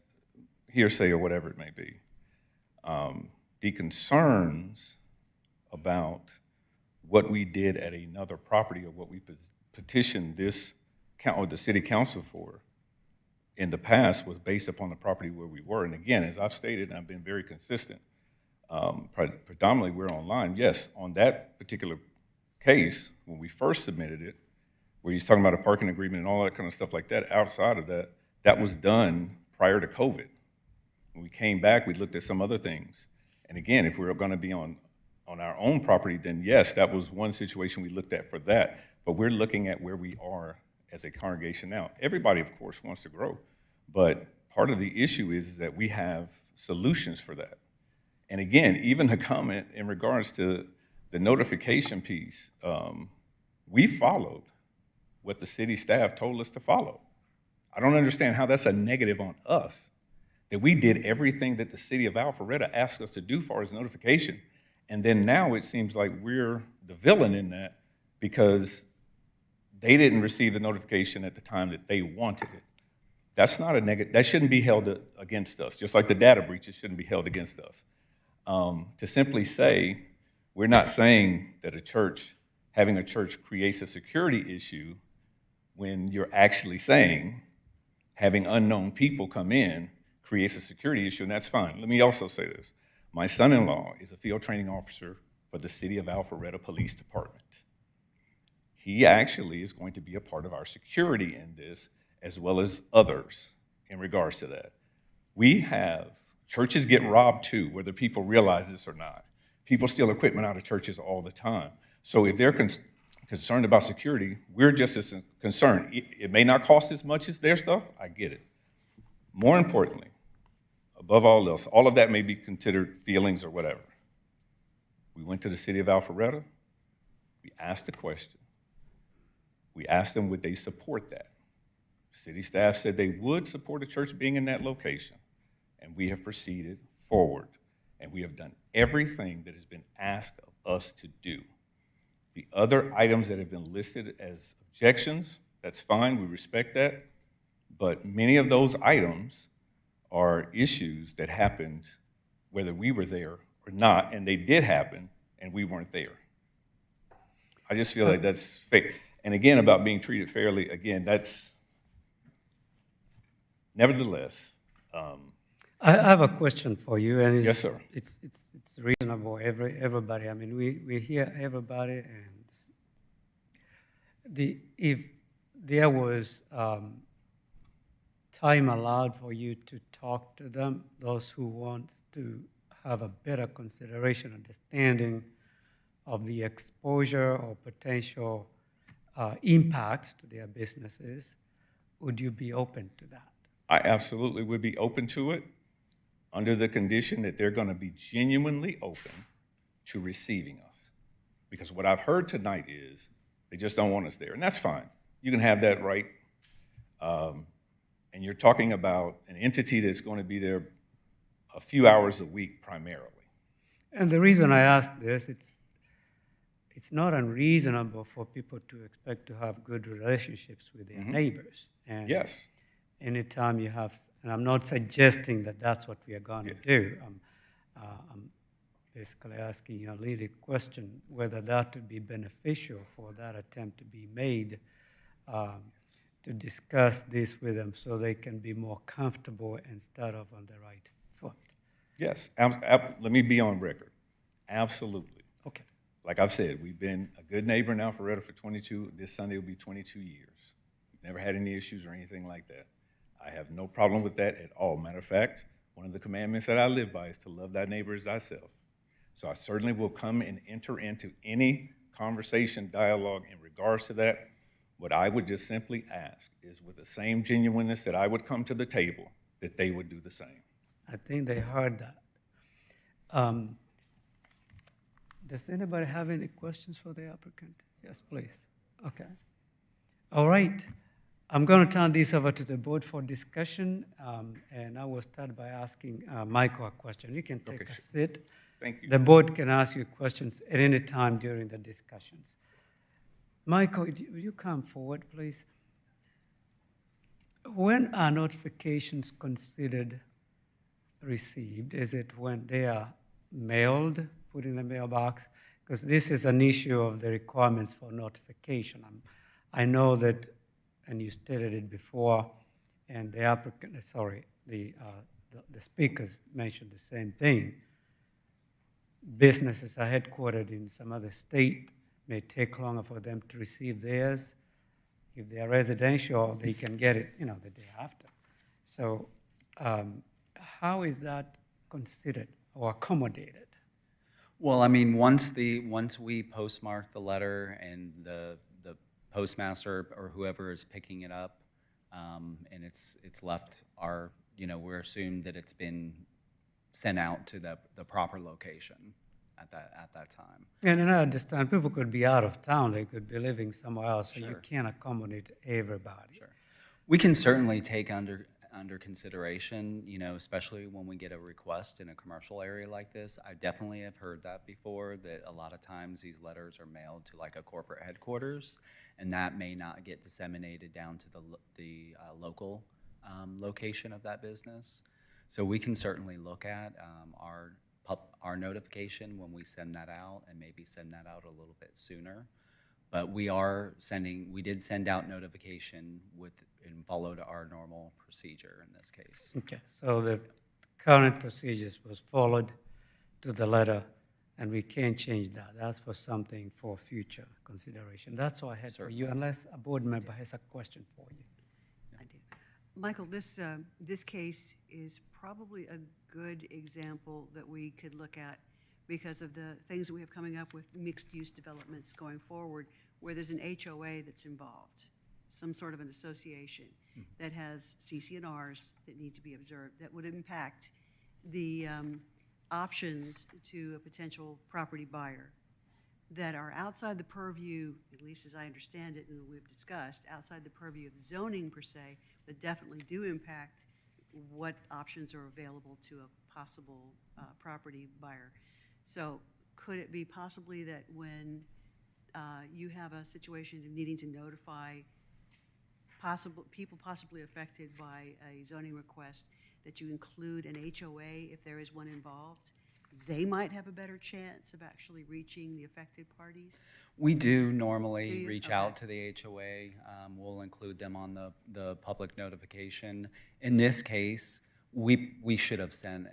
hearsay or whatever it may be. The concerns about what we did at another property or what we petitioned this or the city council for in the past was based upon the property where we were. And again, as I've stated, and I've been very consistent, predominantly we're online. Yes, on that particular case, when we first submitted it, where he's talking about a parking agreement and all that kind of stuff like that, outside of that, that was done prior to COVID. When we came back, we looked at some other things. And again, if we were going to be on our own property, then yes, that was one situation we looked at for that. But we're looking at where we are as a congregation now. Everybody, of course, wants to grow. But part of the issue is that we have solutions for that. And again, even the comment in regards to the notification piece, we followed what the city staff told us to follow. I don't understand how that's a negative on us, that we did everything that the city of Alpharetta asked us to do for as notification. And then now it seems like we're the villain in that because they didn't receive the notification at the time that they wanted it. That's not a negative. That shouldn't be held against us, just like the data breaches shouldn't be held against us. To simply say, we're not saying that having a church creates a security issue when you're actually saying having unknown people come in creates a security issue, and that's fine. Let me also say this. My son-in-law is a field training officer for the City of Alpharetta Police Department. He actually is going to be a part of our security in this, as well as others in regards to that. Churches get robbed too, whether people realize this or not. People steal equipment out of churches all the time. So if they're concerned about security, we're just as concerned. It may not cost as much as their stuff, I get it. More importantly, above all else, all of that may be considered feelings or whatever. We went to the city of Alpharetta. We asked the question. We asked them, would they support that? City staff said they would support a church being in that location, and we have proceeded forward, and we have done everything that has been asked of us to do. The other items that have been listed as objections, that's fine, we respect that, but many of those items are issues that happened whether we were there or not, and they did happen, and we weren't there. I just feel like that's fake. And again, about being treated fairly, again, that's, nevertheless. I have a question for you, and yes, sir. It's reasonable. Everybody. I mean, we hear everybody, and if there was time allowed for you to talk to them, those who want to have a better consideration, understanding of the exposure or potential impacts to their businesses, would you be open to that? I absolutely would be open to it under the condition that they're going to be genuinely open to receiving us. Because what I've heard tonight is they just don't want us there, and that's fine. You can have that right. And you're talking about an entity that's going to be there a few hours a week primarily. And the reason I ask this, it's not unreasonable for people to expect to have good relationships with their neighbors. And Yes. anytime you have, and I'm not suggesting that that's what we are going to do. I'm basically asking you a leading question, whether that would be beneficial for that attempt to be made to discuss this with them so they can be more comfortable and start off on the right foot. Yes. Let me be on record. Absolutely. Okay. Like I've said, we've been a good neighbor in Alpharetta for 22, this Sunday will be 22 years. We've never had any issues or anything like that. I have no problem with that at all. Matter of fact, one of the commandments that I live by is to love thy neighbor as thyself. So I certainly will come and enter into any conversation, dialogue in regards to that. What I would just simply ask is, with the same genuineness that I would come to the table, that they would do the same. I think they heard that. Does anybody have any questions for the applicant? Yes, please. Okay. All right. I'm going to turn this over to the board for discussion, and I will start by asking Michael a question. You can take a seat. Thank you. The board can ask you questions at any time during the discussions. Michael, will you come forward, please? When are notifications considered received? Is it when they are mailed, put in the mailbox? Because this is an issue of the requirements for notification. I know that, and you stated it before, and the applicant, the speakers mentioned the same thing. Businesses are headquartered in some other state, may take longer for them to receive theirs. If they are residential, they can get it, the day after. So how is that considered or accommodated? Well, I mean, once we postmark the letter and the postmaster or whoever is picking it up, and it's left we're assumed that it's been sent out to the proper location at that time. And I understand people could be out of town, they could be living somewhere else, so Sure. you can't accommodate everybody. Sure. We can certainly take under consideration, especially when we get a request in a commercial area like this. I definitely have heard that before, that a lot of times these letters are mailed to like a corporate headquarters, and that may not get disseminated down to the local location of that business. So we can certainly look at our notification when we send that out, and maybe send that out a little bit sooner. But we did send out notification and followed our normal procedure in this case. Okay, so the current procedures was followed to the letter, and we can't change that. That's for something for future consideration. That's all I had for you, unless a board member has a question for you. I do. Michael, this case is probably a good example that we could look at because of the things that we have coming up with mixed-use developments going forward, where there's an HOA that's involved, some sort of an association that has CC&Rs that need to be observed, that would impact the options to a potential property buyer that are outside the purview, at least as I understand it and we've discussed, outside the purview of zoning per se, but definitely do impact what options are available to a possible property buyer. So could it be possibly that when you have a situation of needing to notify people possibly affected by a zoning request, that you include an HOA if there is one involved? They might have a better chance of actually reaching the affected parties? We do normally reach Okay. out to the HOA. We'll include them on the public notification. In this case, We should have sent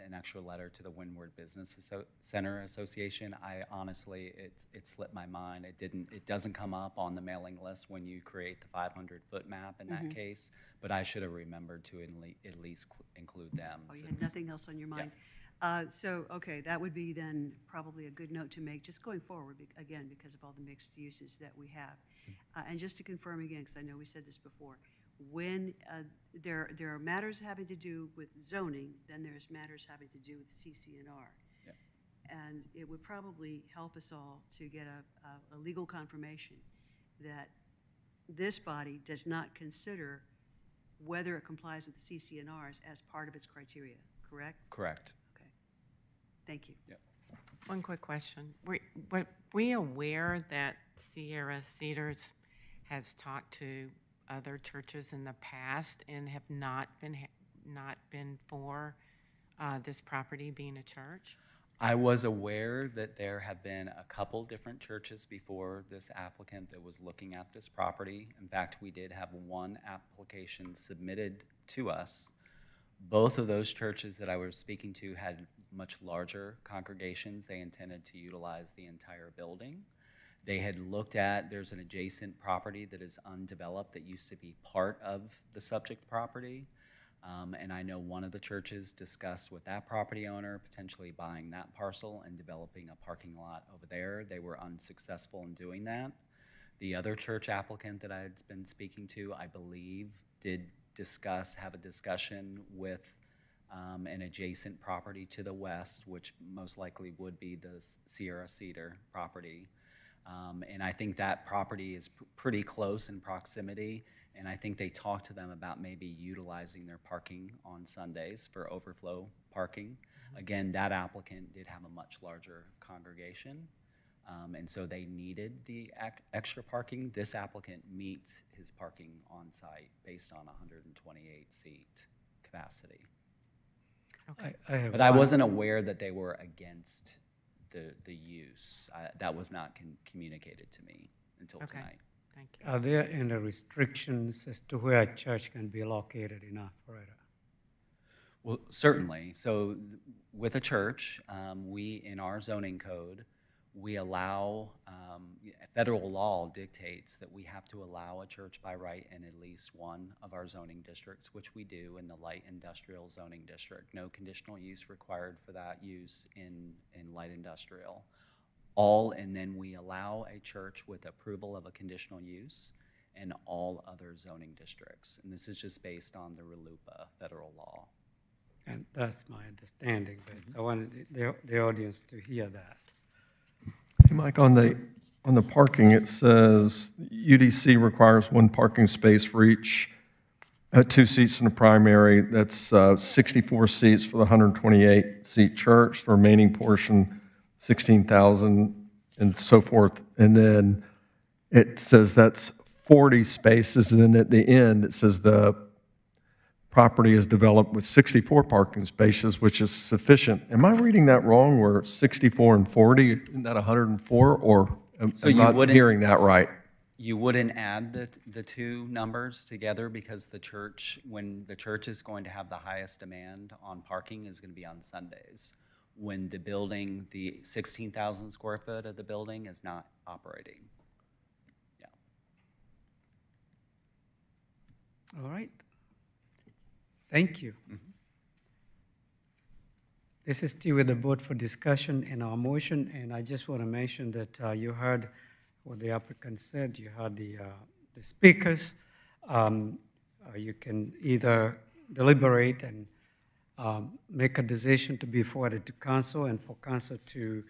an extra letter to the Windward Business Center Association. I honestly, it slipped my mind. It doesn't come up on the mailing list when you create the 500-foot map in that case, but I should have remembered to at least include them. Oh, you had nothing else on your mind? So, okay, that would be then probably a good note to make just going forward, again, because of all the mixed uses that we have. And just to confirm again, because I know we said this before, when there are matters having to do with zoning, then there's matters having to do with CCNR. Yep. And it would probably help us all to get a legal confirmation that this body does not consider whether it complies with the CCNRs as part of its criteria, correct? Correct. Okay. Thank you. Yep. One quick question. Were we aware that Sierra Cedars has talked to other churches in the past and have not been for this property being a church? I was aware that there have been a couple different churches before this applicant that was looking at this property. In fact, we did have one application submitted to us. Both of those churches that I was speaking to had much larger congregations. They intended to utilize the entire building. They had looked at, there's an adjacent property that is undeveloped that used to be part of the subject property. And I know one of the churches discussed with that property owner potentially buying that parcel and developing a parking lot over there. They were unsuccessful in doing that. The other church applicant that I had been speaking to, I believe, did have a discussion with an adjacent property to the west, which most likely would be the Sierra Cedar property. And I think that property is pretty close in proximity, and I think they talked to them about maybe utilizing their parking on Sundays for overflow parking. Again, that applicant did have a much larger congregation, and so they needed the extra parking. This applicant meets his parking on site based on 128-seat capacity. Okay. But I wasn't aware that they were against the use. That was not communicated to me until tonight. Thank you. Are there any restrictions as to where a church can be located in Alpharetta? Well, certainly. So with a church, we, in our zoning code, we allow, federal law dictates that we have to allow a church by right in at least one of our zoning districts, which we do in the light industrial zoning district. No conditional use required for that use in light industrial. And then we allow a church with approval of a conditional use in all other zoning districts. And this is just based on the RLUIPA federal law. And that's my understanding, but I wanted the audience to hear that. Hey, Mike, on the parking, it says UDC requires one parking space for each, 2 seats in the primary. That's 64 seats for the 128-seat church. The remaining portion, 16,000 and so forth. And then it says that's 40 spaces. And then at the end, it says the property is developed with 64 parking spaces, which is sufficient. Am I reading that wrong, where 64 and 40, isn't that 104, or am I not hearing that right? You wouldn't add the two numbers together because the church, when the church is going to have the highest demand on parking is going to be on Sundays, when the building, the 16,000 square foot of the building is not operating. Yeah. All right. Thank you. This is still with the board for discussion and our motion, and I just want to mention that you heard what the applicant said, you heard the speakers. You can either deliberate and make a decision to be forwarded to council and for council to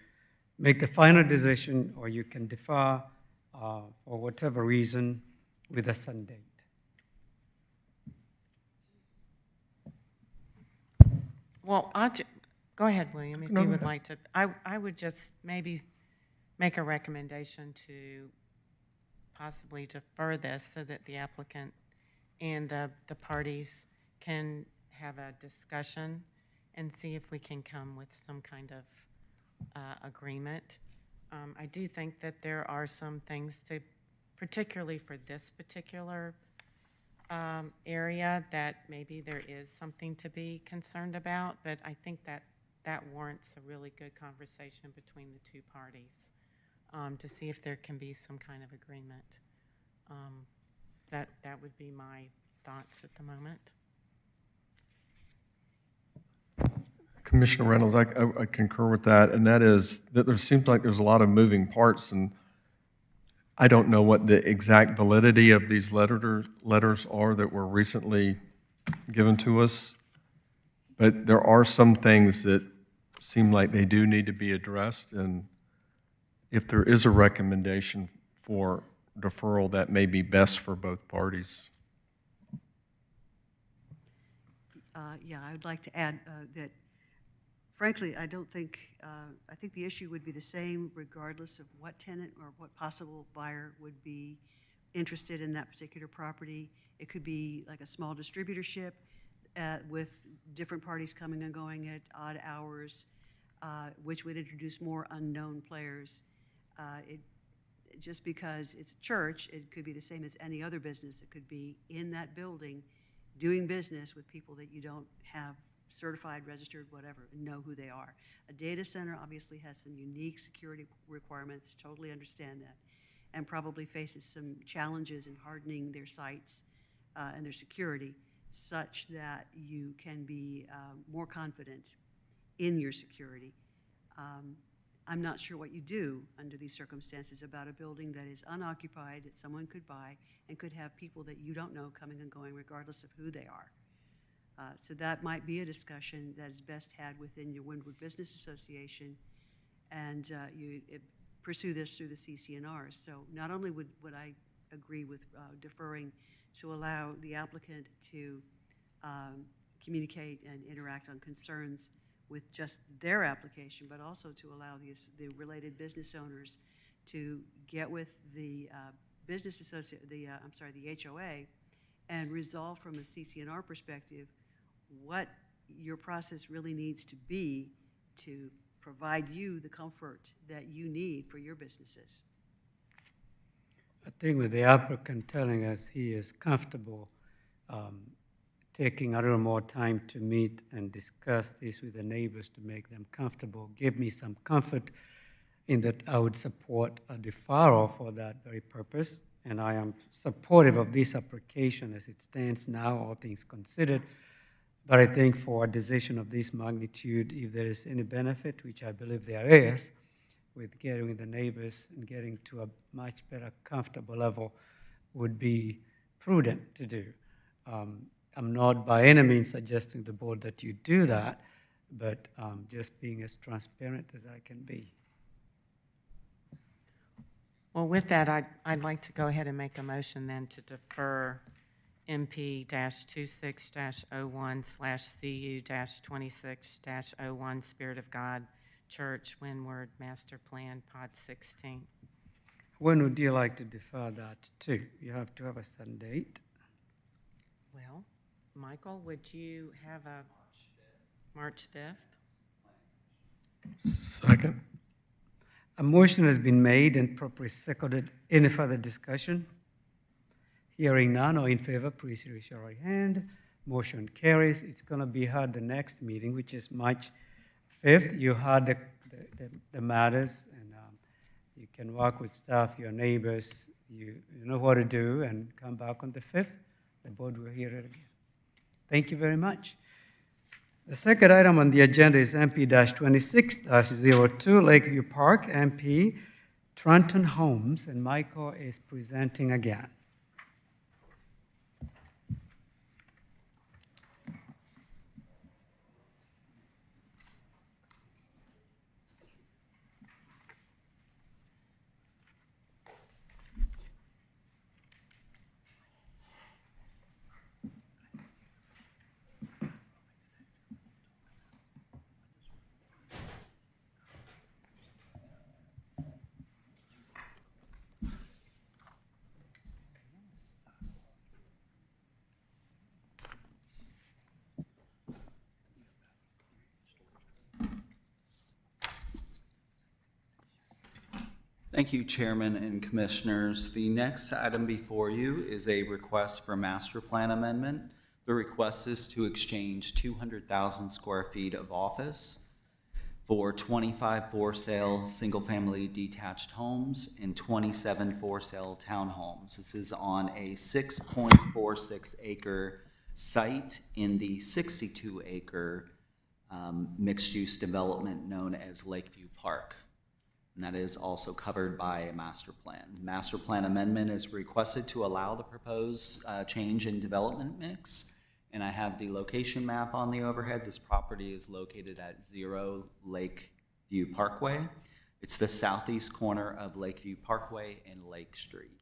make the final decision, or you can defer for whatever reason with a Sunday. Well, go ahead, William, if you would like to. I would just maybe make a recommendation to possibly defer this so that the applicant and the parties can have a discussion and see if we can come with some kind of agreement. I do think that there are some things particularly for this particular area that maybe there is something to be concerned about, but I think that that warrants a really good conversation between the two parties to see if there can be some kind of agreement. That would be my thoughts at the moment. Commissioner Reynolds, I concur with that, and that is that there seems like there's a lot of moving parts, and I don't know what the exact validity of these letters are that were recently given to us, but there are some things that seem like they do need to be addressed, and if there is a recommendation for deferral, that may be best for both parties. Yeah, I would like to add that, frankly, I don't think, I think the issue would be the same regardless of what tenant or what possible buyer would be interested in that particular property. It could be like a small distributorship with different parties coming and going at odd hours, which would introduce more unknown players. Just because it's a church, it could be the same as any other business. It could be in that building doing business with people that you don't have certified, registered, whatever, and know who they are. A data center obviously has some unique security requirements, totally understand that, and probably faces some challenges in hardening their sites and their security such that you can be more confident in your security. I'm not sure what you do under these circumstances about a building that is unoccupied, that someone could buy, and could have people that you don't know coming and going regardless of who they are. So that might be a discussion that is best had within your Windward Business Association, and you pursue this through the CCNRs. So not only would I agree with deferring to allow the applicant to communicate and interact on concerns with just their application, but also to allow the related business owners to get with the the HOA, and resolve from a CCNR perspective what your process really needs to be to provide you the comfort that you need for your businesses. I think with the applicant telling us he is comfortable taking a little more time to meet and discuss this with the neighbors to make them comfortable, give me some comfort in that I would support a deferral for that very purpose. And I am supportive of this application as it stands now, all things considered. But I think for a decision of this magnitude, if there is any benefit, which I believe there is, with getting with the neighbors and getting to a much better comfortable level, would be prudent to do. I'm not by any means suggesting the board that you do that, but just being as transparent as I can be. Well, with that, I'd like to go ahead and make a motion then to defer MP-26-01/CU-26-01 Spirit of God Church Windward Master Plan Pod 16. When would you like to defer that to? You have to have a certain date. Well, Michael, would you have a March 5th? Second. A motion has been made and properly seconded. Any further discussion? Hearing none, all in favor, please raise your right hand. Motion carries. It's going to be heard the next meeting, which is March 5th. You heard the matters, and you can work with staff, your neighbors. You know what to do, and come back on the 5th. The board will hear it again. Thank you very much. The second item on the agenda is MP-26-02 Lakeview Park, MP Trenton Homes, and Michael is presenting again. Thank you, Chairman and Commissioners. The next item before you is a request for master plan amendment. The request is to exchange 200,000 square feet of office for 25 for-sale single-family detached homes and 27 for-sale townhomes. This is on a 6.46 acre site in the 62-acre mixed-use development known as Lakeview Park. And that is also covered by a master plan. Master plan amendment is requested to allow the proposed change in development mix. And I have the location map on the overhead. This property is located at 0 Lakeview Parkway. It's the southeast corner of Lakeview Parkway and Lake Street.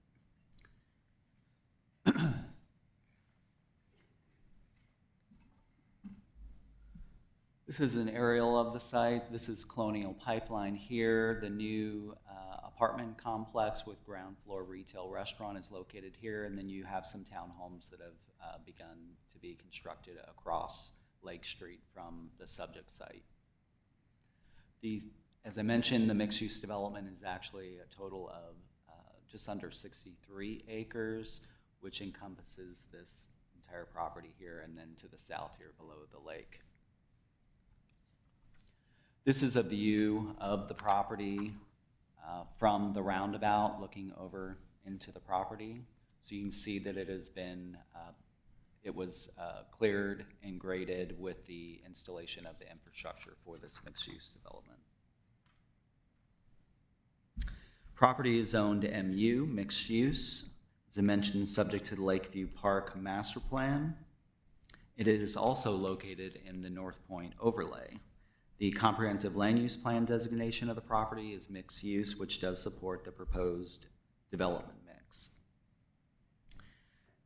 This is an aerial of the site. This is Colonial Pipeline here. The new apartment complex with ground floor retail restaurant is located here, and then you have some townhomes that have begun to be constructed across Lake Street from the subject site. As I mentioned, the mixed-use development is actually a total of just under 63 acres, which encompasses this entire property here and then to the south here below the lake. This is a view of the property from the roundabout looking over into the property. So you can see that it has been, it was cleared and graded with the installation of the infrastructure for this mixed-use development. Property is zoned MU, mixed use. As I mentioned, subject to the Lakeview Park master plan. It is also located in the North Point overlay. The comprehensive land use plan designation of the property is mixed use, which does support the proposed development mix.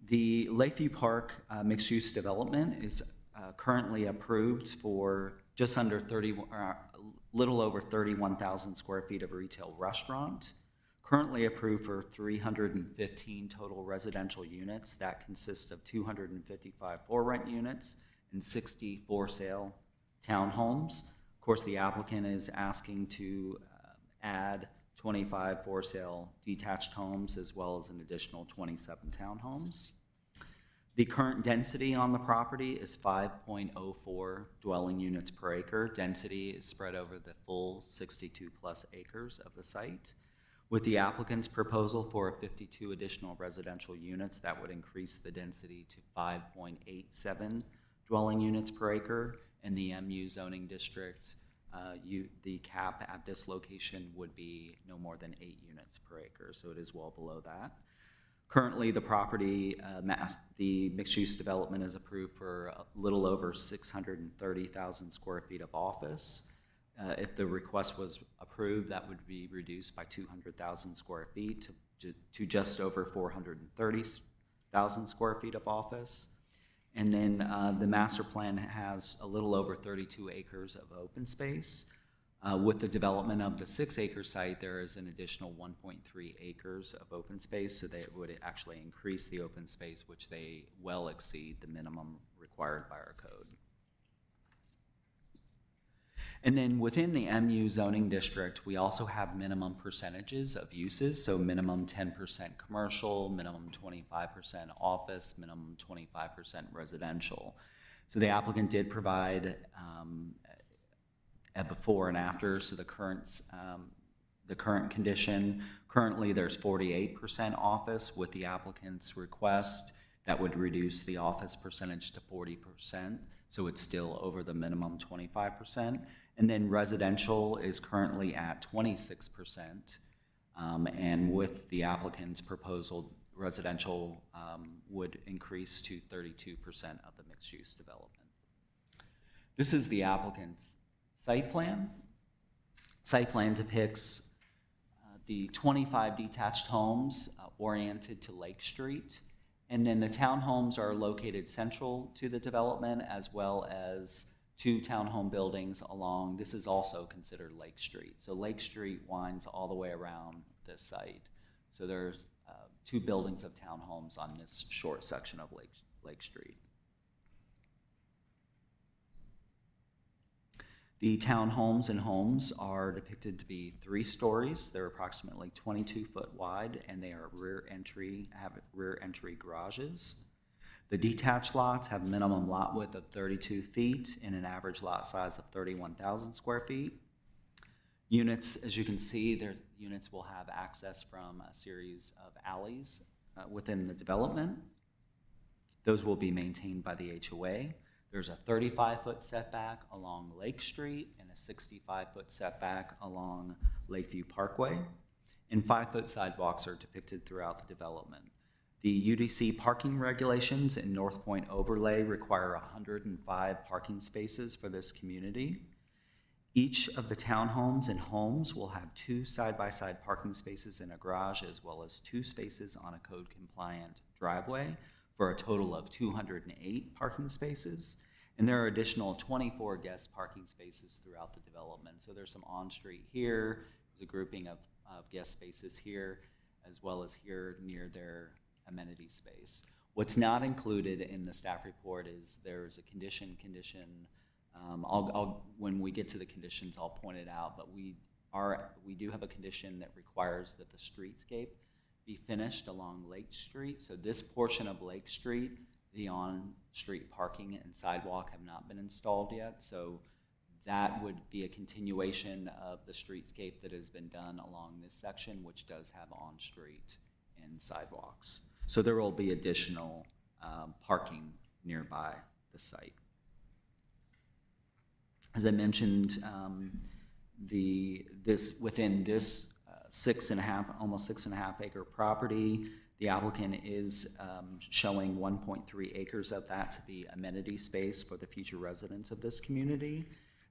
The Lakeview Park mixed use development is currently approved for just under little over 31,000 square feet of retail restaurant. Currently approved for 315 total residential units. That consists of 255 for rent units and 60 for sale townhomes. Of course, the applicant is asking to add 25 for sale detached homes as well as an additional 27 townhomes. The current density on the property is 5.04 dwelling units per acre. Density is spread over the full 62 plus acres of the site. With the applicant's proposal for 52 additional residential units, that would increase the density to 5.87 dwelling units per acre. In the MU zoning district, the cap at this location would be no more than 8 units per acre, so it is well below that. Currently, the property, the mixed-use development is approved for a little over 630,000 square feet of office. If the request was approved, that would be reduced by 200,000 square feet to just over 430,000 square feet of office. And then the master plan has a little over 32 acres of open space. With the development of the 6-acre site, there is an additional 1.3 acres of open space, so they would actually increase the open space, which they well exceed the minimum required by our code. And then within the MU zoning district, we also have minimum percentages of uses. So minimum 10% commercial, minimum 25% office, minimum 25% residential. So the applicant did provide a before and after. So the current condition, currently there's 48% office. With the applicant's request, that would reduce the office percentage to 40%. So it's still over the minimum 25%. And then residential is currently at 26%. And with the applicant's proposal, residential would increase to 32% of the mixed-use development. This is the applicant's site plan. Site plan depicts the 25 detached homes oriented to Lake Street. And then the townhomes are located central to the development, as well as 2 townhome buildings along, this is also considered Lake Street. So Lake Street winds all the way around this site. So there's 2 buildings of townhomes on this short section of Lake Street. The townhomes and homes are depicted to be 3 stories. They're approximately 22 foot wide, and they are have rear entry garages. The detached lots have minimum lot width of 32 feet and an average lot size of 31,000 square feet. Units, as you can see, units will have access from a series of alleys within the development. Those will be maintained by the HOA. There's a 35-foot setback along Lake Street and a 65-foot setback along Lakeview Parkway, and 5-foot sidewalks are depicted throughout the development. The UDC parking regulations in North Point Overlay require 105 parking spaces for this community. Each of the townhomes and homes will have 2 side-by-side parking spaces in a garage, as well as 2 spaces on a code-compliant driveway, for a total of 208 parking spaces. And there are additional 24 guest parking spaces throughout the development. So there's some on-street here, there's a grouping of guest spaces here, as well as here near their amenity space. What's not included in the staff report is there's a condition. When we get to the conditions, I'll point it out, but we do have a condition that requires that the streetscape be finished along Lake Street. So this portion of Lake Street, the on-street parking and sidewalk have not been installed yet. So that would be a continuation of the streetscape that has been done along this section, which does have on-street and sidewalks. So there will be additional parking nearby the site. As I mentioned, within this almost 6.5 acre property, the applicant is showing 1.3 acres of that to be amenity space for the future residents of this community.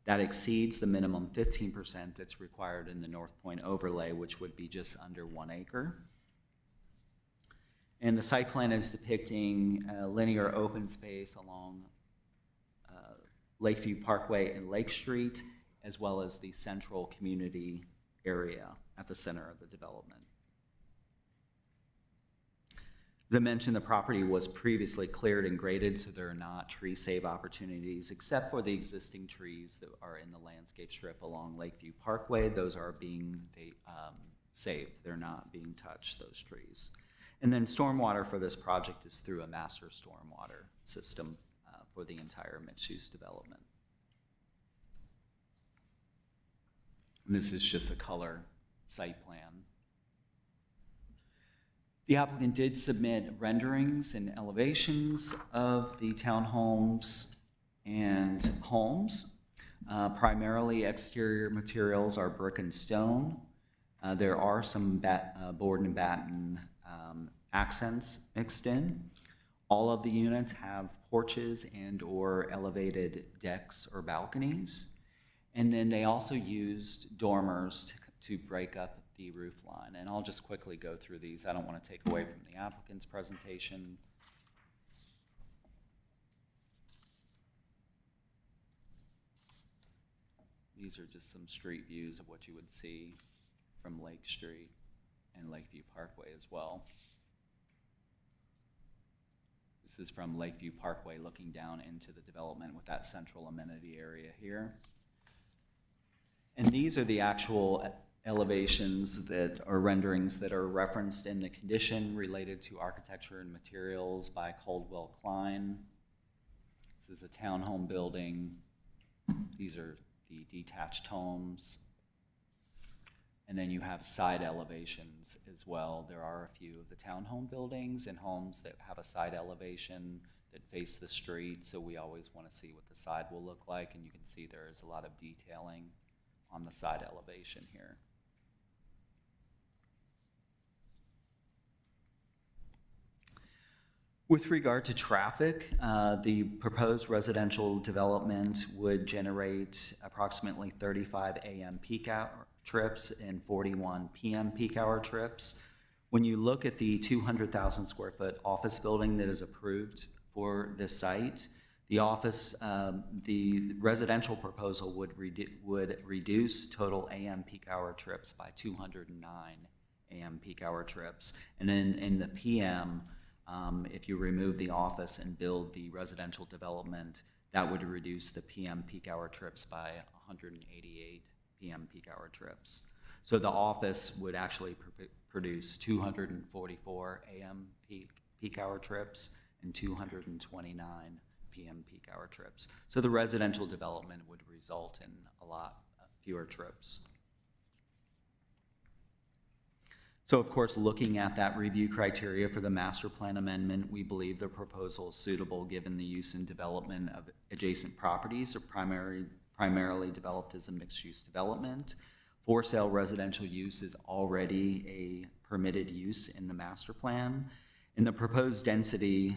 That exceeds the minimum 15% that's required in the North Point Overlay, which would be just under 1 acre. And the site plan is depicting linear open space along Lakeview Parkway and Lake Street, as well as the central community area at the center of the development. As I mentioned, the property was previously cleared and graded, so there are not tree save opportunities except for the existing trees that are in the landscape strip along Lakeview Parkway. Those are being saved. They're not being touched, those trees. And then stormwater for this project is through a master stormwater system for the entire mixed-use development. And this is just a color site plan. The applicant did submit renderings and elevations of the townhomes and homes. Primarily exterior materials are brick and stone. There are some board and batten accents mixed in. All of the units have porches and or elevated decks or balconies. And then they also used dormers to break up the roof line. And I'll just quickly go through these. I don't want to take away from the applicant's presentation. These are just some street views of what you would see from Lake Street and Lakeview Parkway as well. This is from Lakeview Parkway looking down into the development with that central amenity area here. And these are the actual elevations that are renderings that are referenced in the condition related to architecture and materials by Caldwell Klein. This is a townhome building. These are the detached homes. And then you have side elevations as well. There are a few of the townhome buildings and homes that have a side elevation that face the street, so we always want to see what the side will look like, and you can see there is a lot of detailing on the side elevation here. With regard to traffic, the proposed residential development would generate approximately 35 a.m. peak hour trips and 41 p.m. peak hour trips. When you look at the 200,000 square foot office building that is approved for this site, the residential proposal would reduce total AM peak hour trips by 209 AM peak hour trips. And then in the PM, if you remove the office and build the residential development, that would reduce the PM peak hour trips by 188 PM peak hour trips. So the office would actually produce 244 AM peak hour trips and 229 PM peak hour trips. So the residential development would result in a lot fewer trips. So of course, looking at that review criteria for the master plan amendment, we believe the proposal is suitable given the use and development of adjacent properties are primarily developed as a mixed-use development. For sale residential use is already a permitted use in the master plan. And the proposed density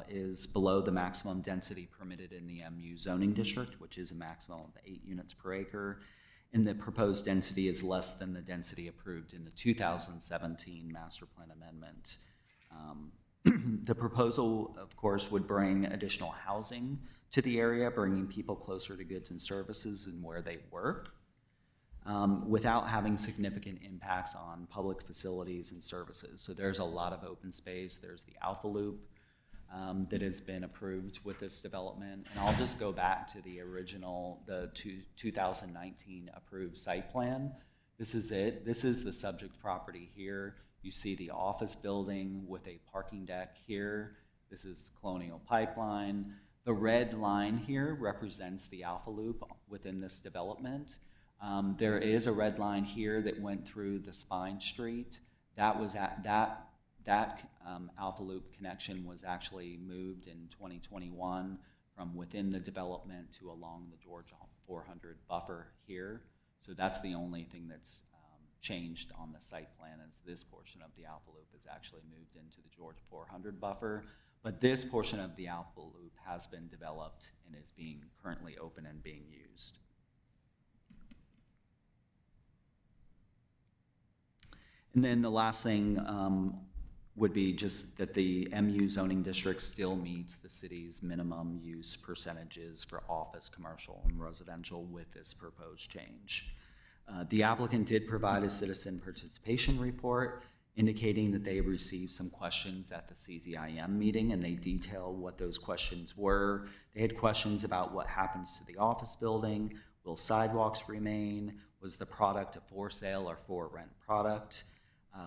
is below the maximum density permitted in the MU zoning district, which is a maximum of 8 units per acre. And the proposed density is less than the density approved in the 2017 master plan amendment. The proposal, of course, would bring additional housing to the area, bringing people closer to goods and services and where they work, without having significant impacts on public facilities and services. So there's a lot of open space. There's the Alpha Loop that has been approved with this development. And I'll just go back to the original, the 2019 approved site plan. This is it. This is the subject property here. You see the office building with a parking deck here. This is Colonial Pipeline. The red line here represents the Alpha Loop within this development. There is a red line here that went through the Spine Street. That was at that Alpha Loop connection was actually moved in 2021 from within the development to along the Georgia 400 buffer here. So that's the only thing that's changed on the site plan, is this portion of the Alpha Loop is actually moved into the Georgia 400 buffer. But this portion of the Alpha Loop has been developed and is being currently open and being used. And then the last thing would be just that the MU zoning district still meets the city's minimum use percentages for office, commercial, and residential with this proposed change. The applicant did provide a citizen participation report indicating that they received some questions at the CZIM meeting, and they detail what those questions were. They had questions about what happens to the office building, will sidewalks remain, was the product a for sale or for rent product,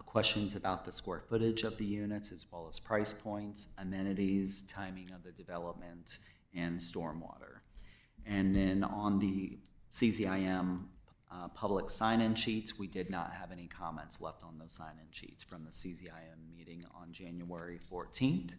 questions about the square footage of the units as well as price points, amenities, timing of the development, and stormwater. And then on the CZIM public sign-in sheets, we did not have any comments left on those sign-in sheets from the CZIM meeting on January 14th.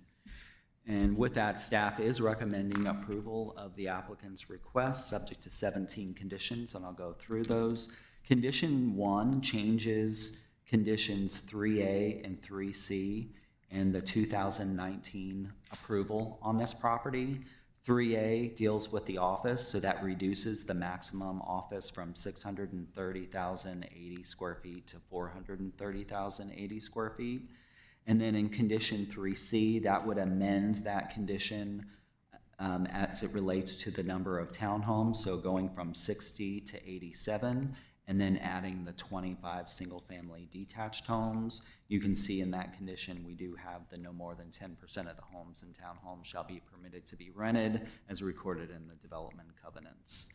And with that, staff is recommending approval of the applicant's request subject to 17 conditions, and I'll go through those. Condition 1 changes conditions 3A and 3C in the 2019 approval on this property. 3A deals with the office, so that reduces the maximum office from 630,080 square feet to 430,080 square feet. And then in condition 3C, that would amend that condition as it relates to the number of townhomes, so going from 60 to 87, and then adding the 25 single-family detached homes. You can see in that condition, we do have the no more than 10% of the homes in townhomes shall be permitted to be rented as recorded in the development covenants.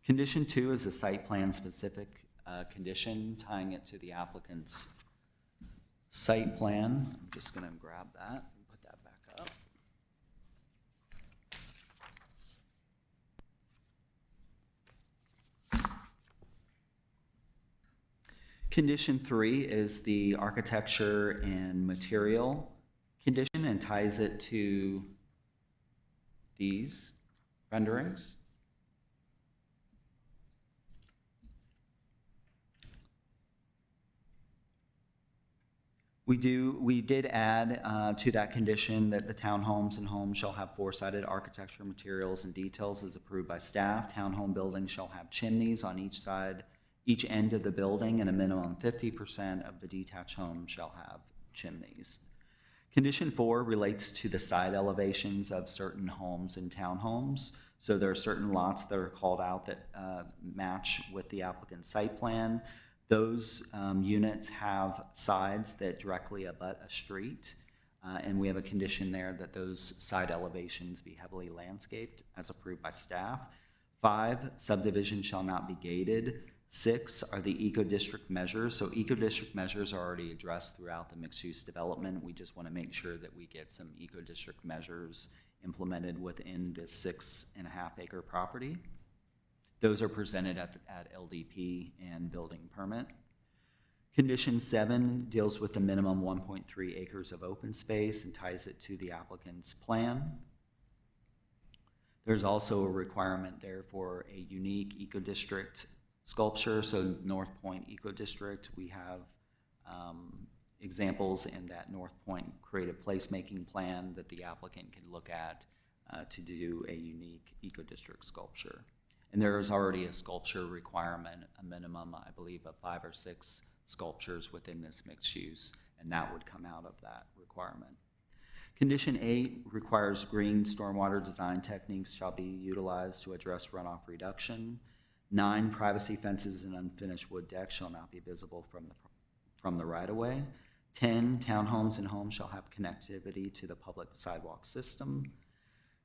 Condition 2 is a site plan specific condition tying it to the applicant's site plan. I'm just gonna grab that and put that back up. Condition 3 is the architecture and material condition and ties it to these renderings. We did add to that condition that the townhomes and homes shall have four-sided architecture, materials, and details as approved by staff. Townhome buildings shall have chimneys on each side, each end of the building, and a minimum 50% of the detached homes shall have chimneys. Condition 4 relates to the side elevations of certain homes and townhomes. So there are certain lots that are called out that match with the applicant's site plan. Those units have sides that directly abut a street, and we have a condition there that those side elevations be heavily landscaped as approved by staff. 5, subdivision shall not be gated. 6 are the eco-district measures. So eco-district measures are already addressed throughout the mixed-use development. We just want to make sure that we get some eco-district measures implemented within this 6.5 acre property. Those are presented at LDP and building permit. Condition 7 deals with the minimum 1.3 acres of open space and ties it to the applicant's plan. There's also a requirement there for a unique eco-district sculpture. So North Point Eco District, we have examples in that North Point creative placemaking plan that the applicant can look at to do a unique eco district sculpture. And there is already a sculpture requirement, a minimum, I believe, of 5 or 6 sculptures within this mixed use, and that would come out of that requirement. Condition 8 requires green stormwater design techniques shall be utilized to address runoff reduction. 9, privacy fences and unfinished wood decks shall not be visible from the right-of-way. 10, townhomes and homes shall have connectivity to the public sidewalk system.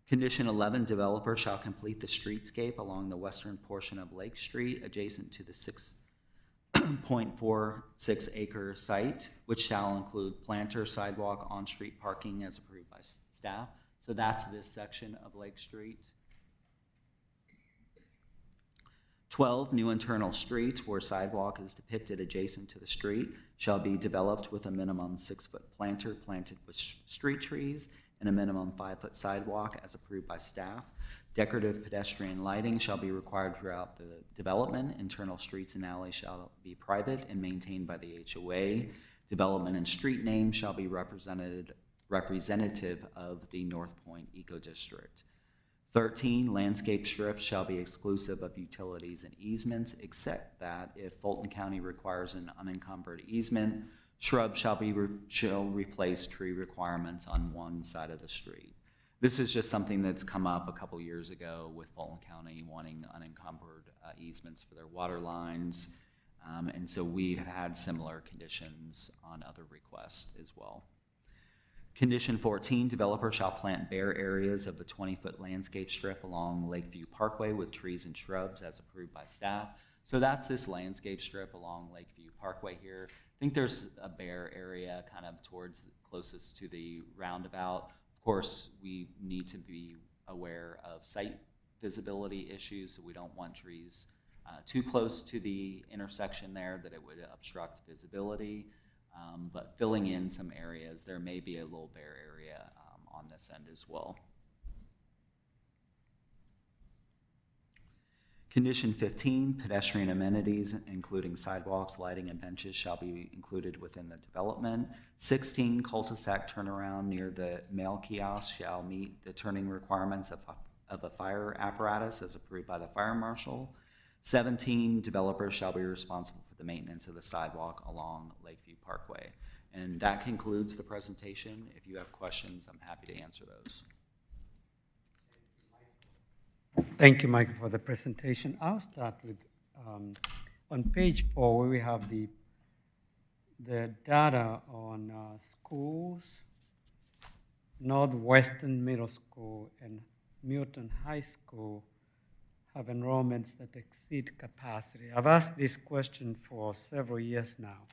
Condition 11, developer shall complete the streetscape along the western portion of Lake Street adjacent to the 6.46 acre site, which shall include planter, sidewalk, on-street parking as approved by staff. So that's this section of Lake Street. 12, new internal streets where sidewalk is depicted adjacent to the street shall be developed with a minimum 6-foot planter planted with street trees and a minimum 5-foot sidewalk as approved by staff. Decorative pedestrian lighting shall be required throughout the development. Internal streets and alleys shall be private and maintained by the HOA. Development and street names shall be representative of the North Point Eco District. 13, landscape strips shall be exclusive of utilities and easements, except that if Fulton County requires an unencumbered easement, shrubs shall replace tree requirements on one side of the street. This is just something that's come up a couple years ago with Fulton County wanting unencumbered easements for their water lines. And so we've had similar conditions on other requests as well. Condition 14, developer shall plant bare areas of the 20-foot landscape strip along Lakeview Parkway with trees and shrubs as approved by staff. So that's this landscape strip along Lakeview Parkway here. I think there's a bare area kind of towards closest to the roundabout. Of course, we need to be aware of site visibility issues, so we don't want trees too close to the intersection there that it would obstruct visibility. But filling in some areas, there may be a little bare area on this end as well. Condition 15, pedestrian amenities, including sidewalks, lighting, and benches, shall be included within the development. 16, cul-de-sac turnaround near the mail kiosk shall meet the turning requirements of a fire apparatus as approved by the fire marshal. 17, developers shall be responsible for the maintenance of the sidewalk along Lakeview Parkway. And that concludes the presentation. If you have questions, I'm happy to answer those. Thank you, Michael, for the presentation. I'll start with, on page 4, where we have the data on schools. Northwestern Middle School and Milton High School have enrollments that exceed capacity. I've asked this question for several years now.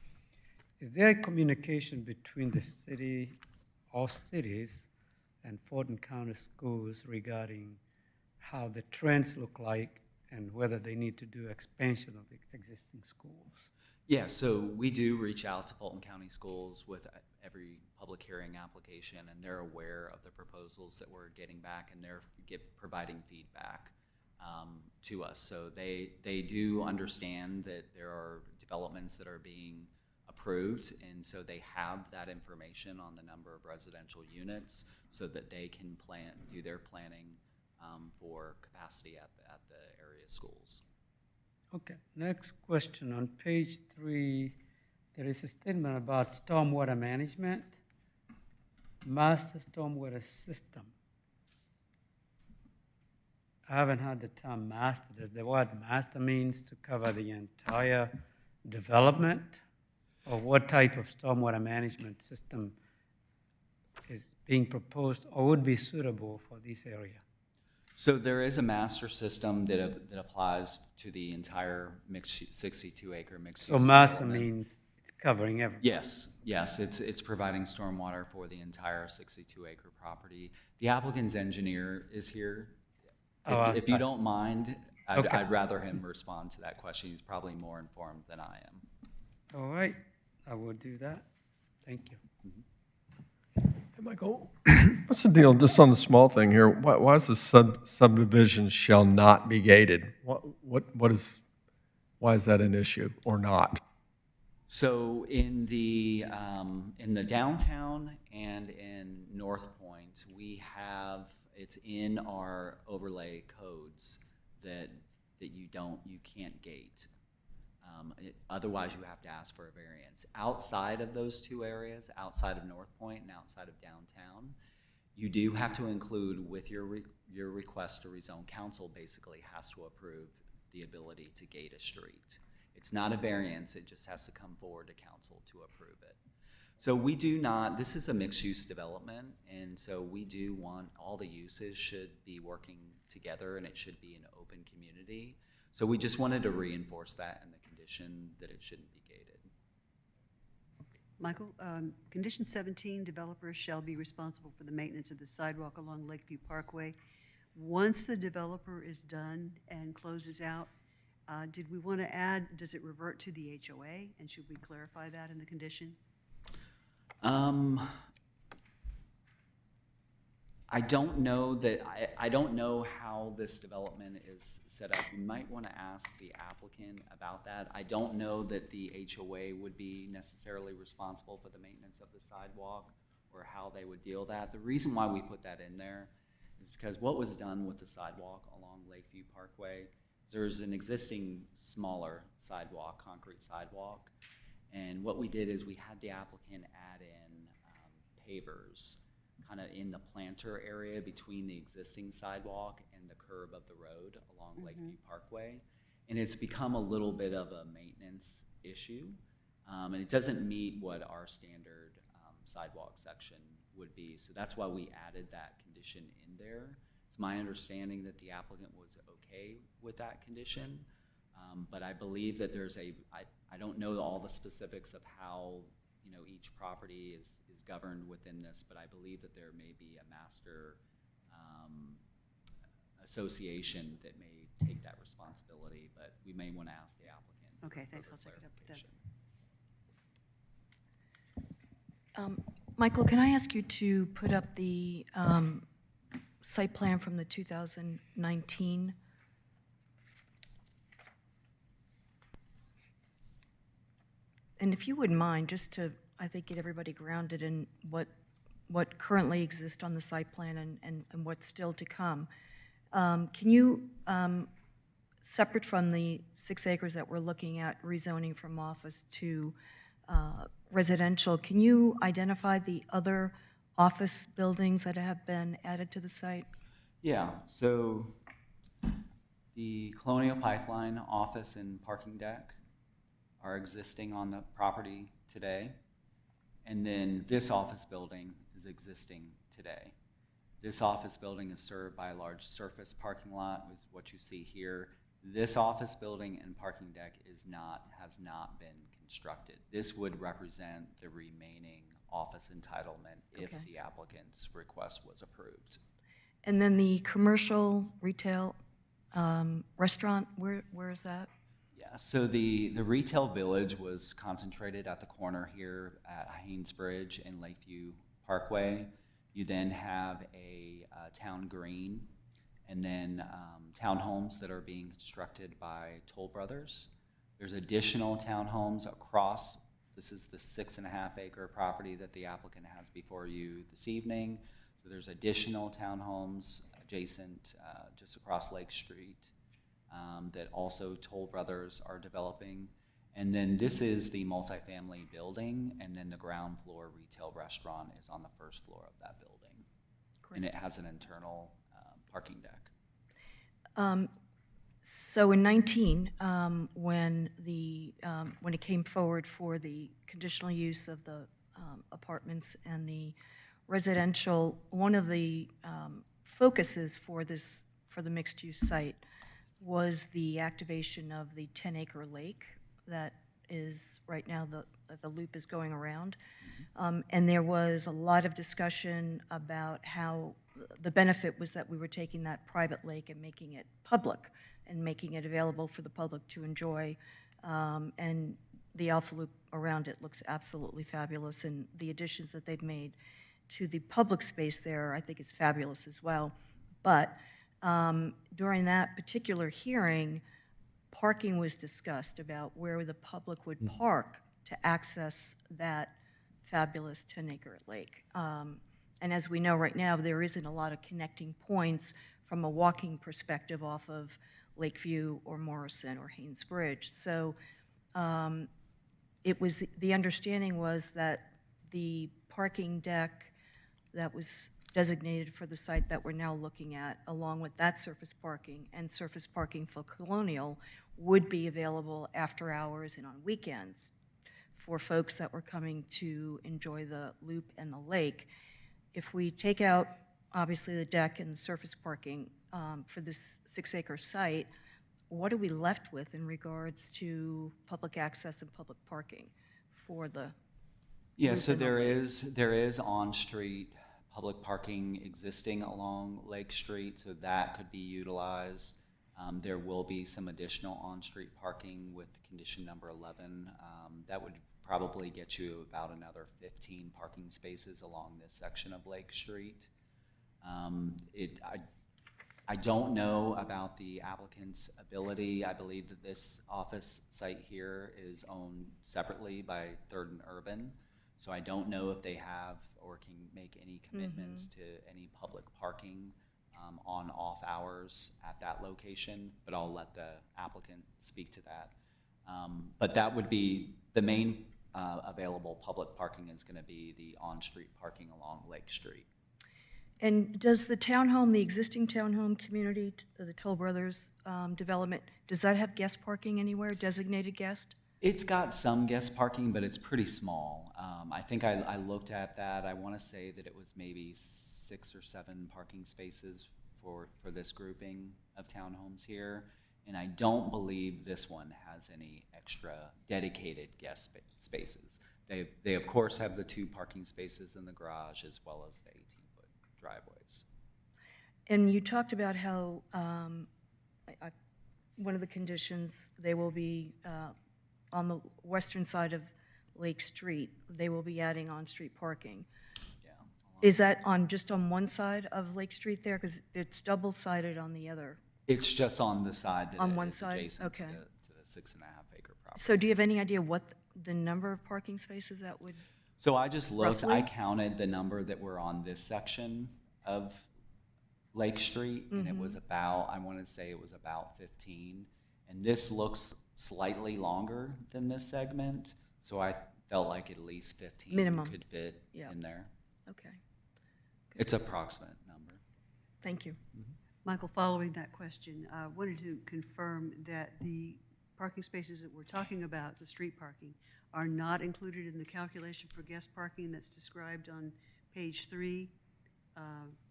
Is there a communication between the city or cities and Fulton County schools regarding how the trends look like and whether they need to do expansion of existing schools? Yeah, so we do reach out to Fulton County schools with every public hearing application, and they're aware of the proposals that we're getting back, and they're providing feedback to us. So they do understand that there are developments that are being approved, and so they have that information on the number of residential units so that they can do their planning for capacity at the area schools. Okay, next question. On page 3, there is a statement about stormwater management, master stormwater system. I haven't heard the term master. Does the word master means to cover the entire development? Or what type of stormwater management system is being proposed or would be suitable for this area? So there is a master system that applies to the entire 62-acre mixed use. So master development. means it's covering everything. Yes, it's providing stormwater for the entire 62-acre property. The applicant's engineer is here. Oh, If you don't mind, Okay. I'd rather him respond to that question. He's probably more informed than I am. All right, I will do that. Thank you. Hey, Michael, what's the deal, just on the small thing here, why is the subdivision shall not be gated? Why is that an issue or not? So in the downtown and in North Point, it's in our overlay codes that you can't gate. Otherwise, you have to ask for a variance. Outside of those two areas, outside of North Point and outside of downtown, you do have to include with your request to rezone, council basically has to approve the ability to gate a street. It's not a variance, it just has to come forward to council to approve it. So we do not, this is a mixed-use development, and so we do want all the uses should be working together and it should be an open community. So we just wanted to reinforce that in the condition that it shouldn't be gated. Michael, condition 17, developers shall be responsible for the maintenance of the sidewalk along Lakeview Parkway. Once the developer is done and closes out, did we want to add, does it revert to the HOA? And should we clarify that in the condition? I don't know that, I don't know how this development is set up. We might want to ask the applicant about that. I don't know that the HOA would be necessarily responsible for the maintenance of the sidewalk or how they would deal that. The reason why we put that in there is because what was done with the sidewalk along Lakeview Parkway, there's an existing smaller sidewalk, concrete sidewalk, and what we did is we had the applicant add in pavers kind of in the planter area between the existing sidewalk and the curb of the road along Lakeview Parkway. And it's become a little bit of a maintenance issue. And it doesn't meet what our standard sidewalk section would be. So that's why we added that condition in there. It's my understanding that the applicant was okay with that condition. But I believe that there's I don't know all the specifics of how each property is governed within this, but I believe that there may be a master association that may take that responsibility, but we may want to ask the applicant. Okay, thanks, I'll take it up with them. Michael, can I ask you to put up the site plan from the 2019? And if you wouldn't mind, just to, I think, get everybody grounded in what currently exists on the site plan and what's still to come. Can you, separate from the 6 acres that we're looking at rezoning from office to residential, can you identify the other office buildings that have been added to the site? Yeah, so the Colonial Pipeline office and parking deck are existing on the property today. And then this office building is existing today. This office building is served by a large surface parking lot, is what you see here. This office building and parking deck has not been constructed. This would represent the remaining office entitlement if the applicant's request was approved. And then the commercial retail restaurant, where is that? Yeah, so the retail village was concentrated at the corner here at Haynes Bridge and Lakeview Parkway. You then have a town green, and then townhomes that are being constructed by Toll Brothers. There's additional townhomes across. This is the 6.5 acre property that the applicant has before you this evening. So there's additional townhomes adjacent just across Lake Street that also Toll Brothers are developing. And then this is the multifamily building, and then the ground floor retail restaurant is on the first floor of that building. Great. And it has an internal parking deck. So in 19, when it came forward for the conditional use of the apartments and the residential, one of the focuses for for the mixed-use site was the activation of the 10-acre lake that is right now the loop is going around. And there was a lot of discussion about how the benefit was that we were taking that private lake and making it public and making it available for the public to enjoy. And the Alpha Loop around it looks absolutely fabulous, and the additions that they've made to the public space there, I think, is fabulous as well. But during that particular hearing, parking was discussed about where the public would park to access that fabulous 10-acre lake. And as we know right now, there isn't a lot of connecting points from a walking perspective off of Lakeview or Morrison or Haynes Bridge. So it was the understanding was that the parking deck that was designated for the site that we're now looking at, along with that surface parking and surface parking for Colonial, would be available after hours and on weekends for folks that were coming to enjoy the loop and the lake. If we take out, obviously, the deck and the surface parking for this 6-acre site, what are we left with in regards to public access and public parking for the Yeah, loop so and the lake? there is on-street public parking existing along Lake Street, so that could be utilized. There will be some additional on-street parking with condition number 11. That would probably get you about another 15 parking spaces along this section of Lake Street. I don't know about the applicant's ability. I believe that this office site here is owned separately by Third and Urban, so I don't know if they have or can make any commitments to any public parking on/off hours at that location, but I'll let the applicant speak to that. But that would be the main available public parking is going to be the on-street parking along Lake Street. And does the townhome, the existing townhome community, the Toll Brothers development, does that have guest parking anywhere, designated guest? It's got some guest parking, but it's pretty small. I think I looked at that. I want to say that it was maybe 6 or 7 parking spaces for this grouping of townhomes here. And I don't believe this one has any extra dedicated guest spaces. They of course have the 2 parking spaces in the garage as well as the 18-foot driveways. And you talked about how one of the conditions, they will be on the western side of Lake Street, they will be adding on-street parking. Yeah. Is that just on one side of Lake Street there? Because it's double-sided on the other. It's just on the side that On one is side? adjacent Okay. to the 6.5-acre property. So do you have any idea what the number of parking spaces that would? So I just looked, I Roughly? counted the number that were on this section of Lake Street, and it was about, I want to say it was about 15. And this looks slightly longer than this segment, so I felt like at least 15 Minimum. could fit Yeah. in there. Okay, It's approximate number. thank you. Michael, following that question, I wanted to confirm that the parking spaces that we're talking about, the street parking, are not included in the calculation for guest parking that's described on page 3.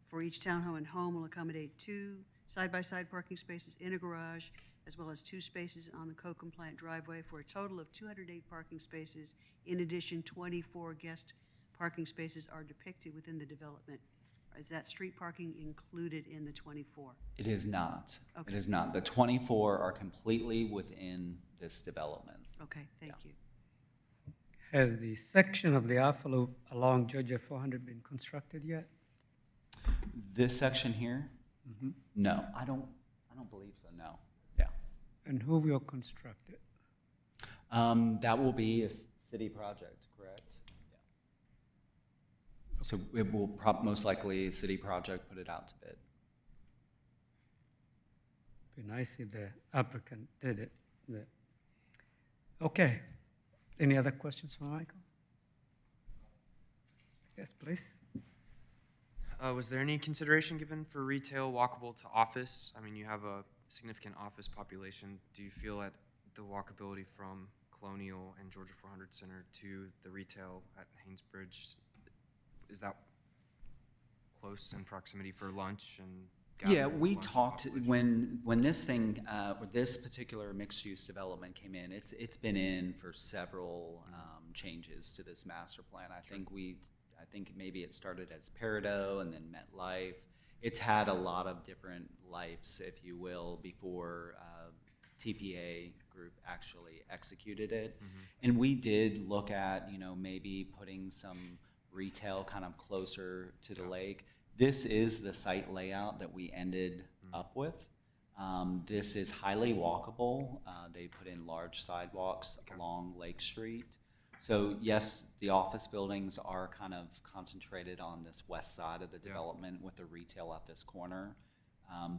For each townhome and home will accommodate 2 side-by-side parking spaces in a garage, as well as 2 spaces on the code-compliant driveway for a total of 208 parking spaces. In addition, 24 guest parking spaces are depicted within the development. Is that street parking included in the 24? It is not. Okay. It is not. The 24 are completely within this development. Okay, thank you. Has the section of the Alpha Loop along Georgia 400 been constructed yet? This section here? No, I don't believe so, no. Yeah. And who will construct it? That will be a city project, correct? Yeah. So it will most likely a city project put it out to bid. Be nice if the applicant did it. Okay. Any other questions for Michael? Yes, please. Was there any consideration given for retail walkable to office? I mean, you have a significant office population. Do you feel that the walkability from Colonial and Georgia 400 Center to the retail at Haynesbridge, is that close in proximity for lunch and Yeah, we talked, when this thing, this particular mixed-use development came in, it's been in for several changes to this master plan. I think maybe it started as Peridot and then MetLife. It's had a lot of different lives, if you will, before TPA group actually executed it. And we did look at, maybe putting some retail kind of closer to the lake. This is the site layout that we ended up with. This is highly walkable. They put in large sidewalks along Lake Street. So yes, the office buildings are kind of concentrated on this west side of the development with the retail at this corner.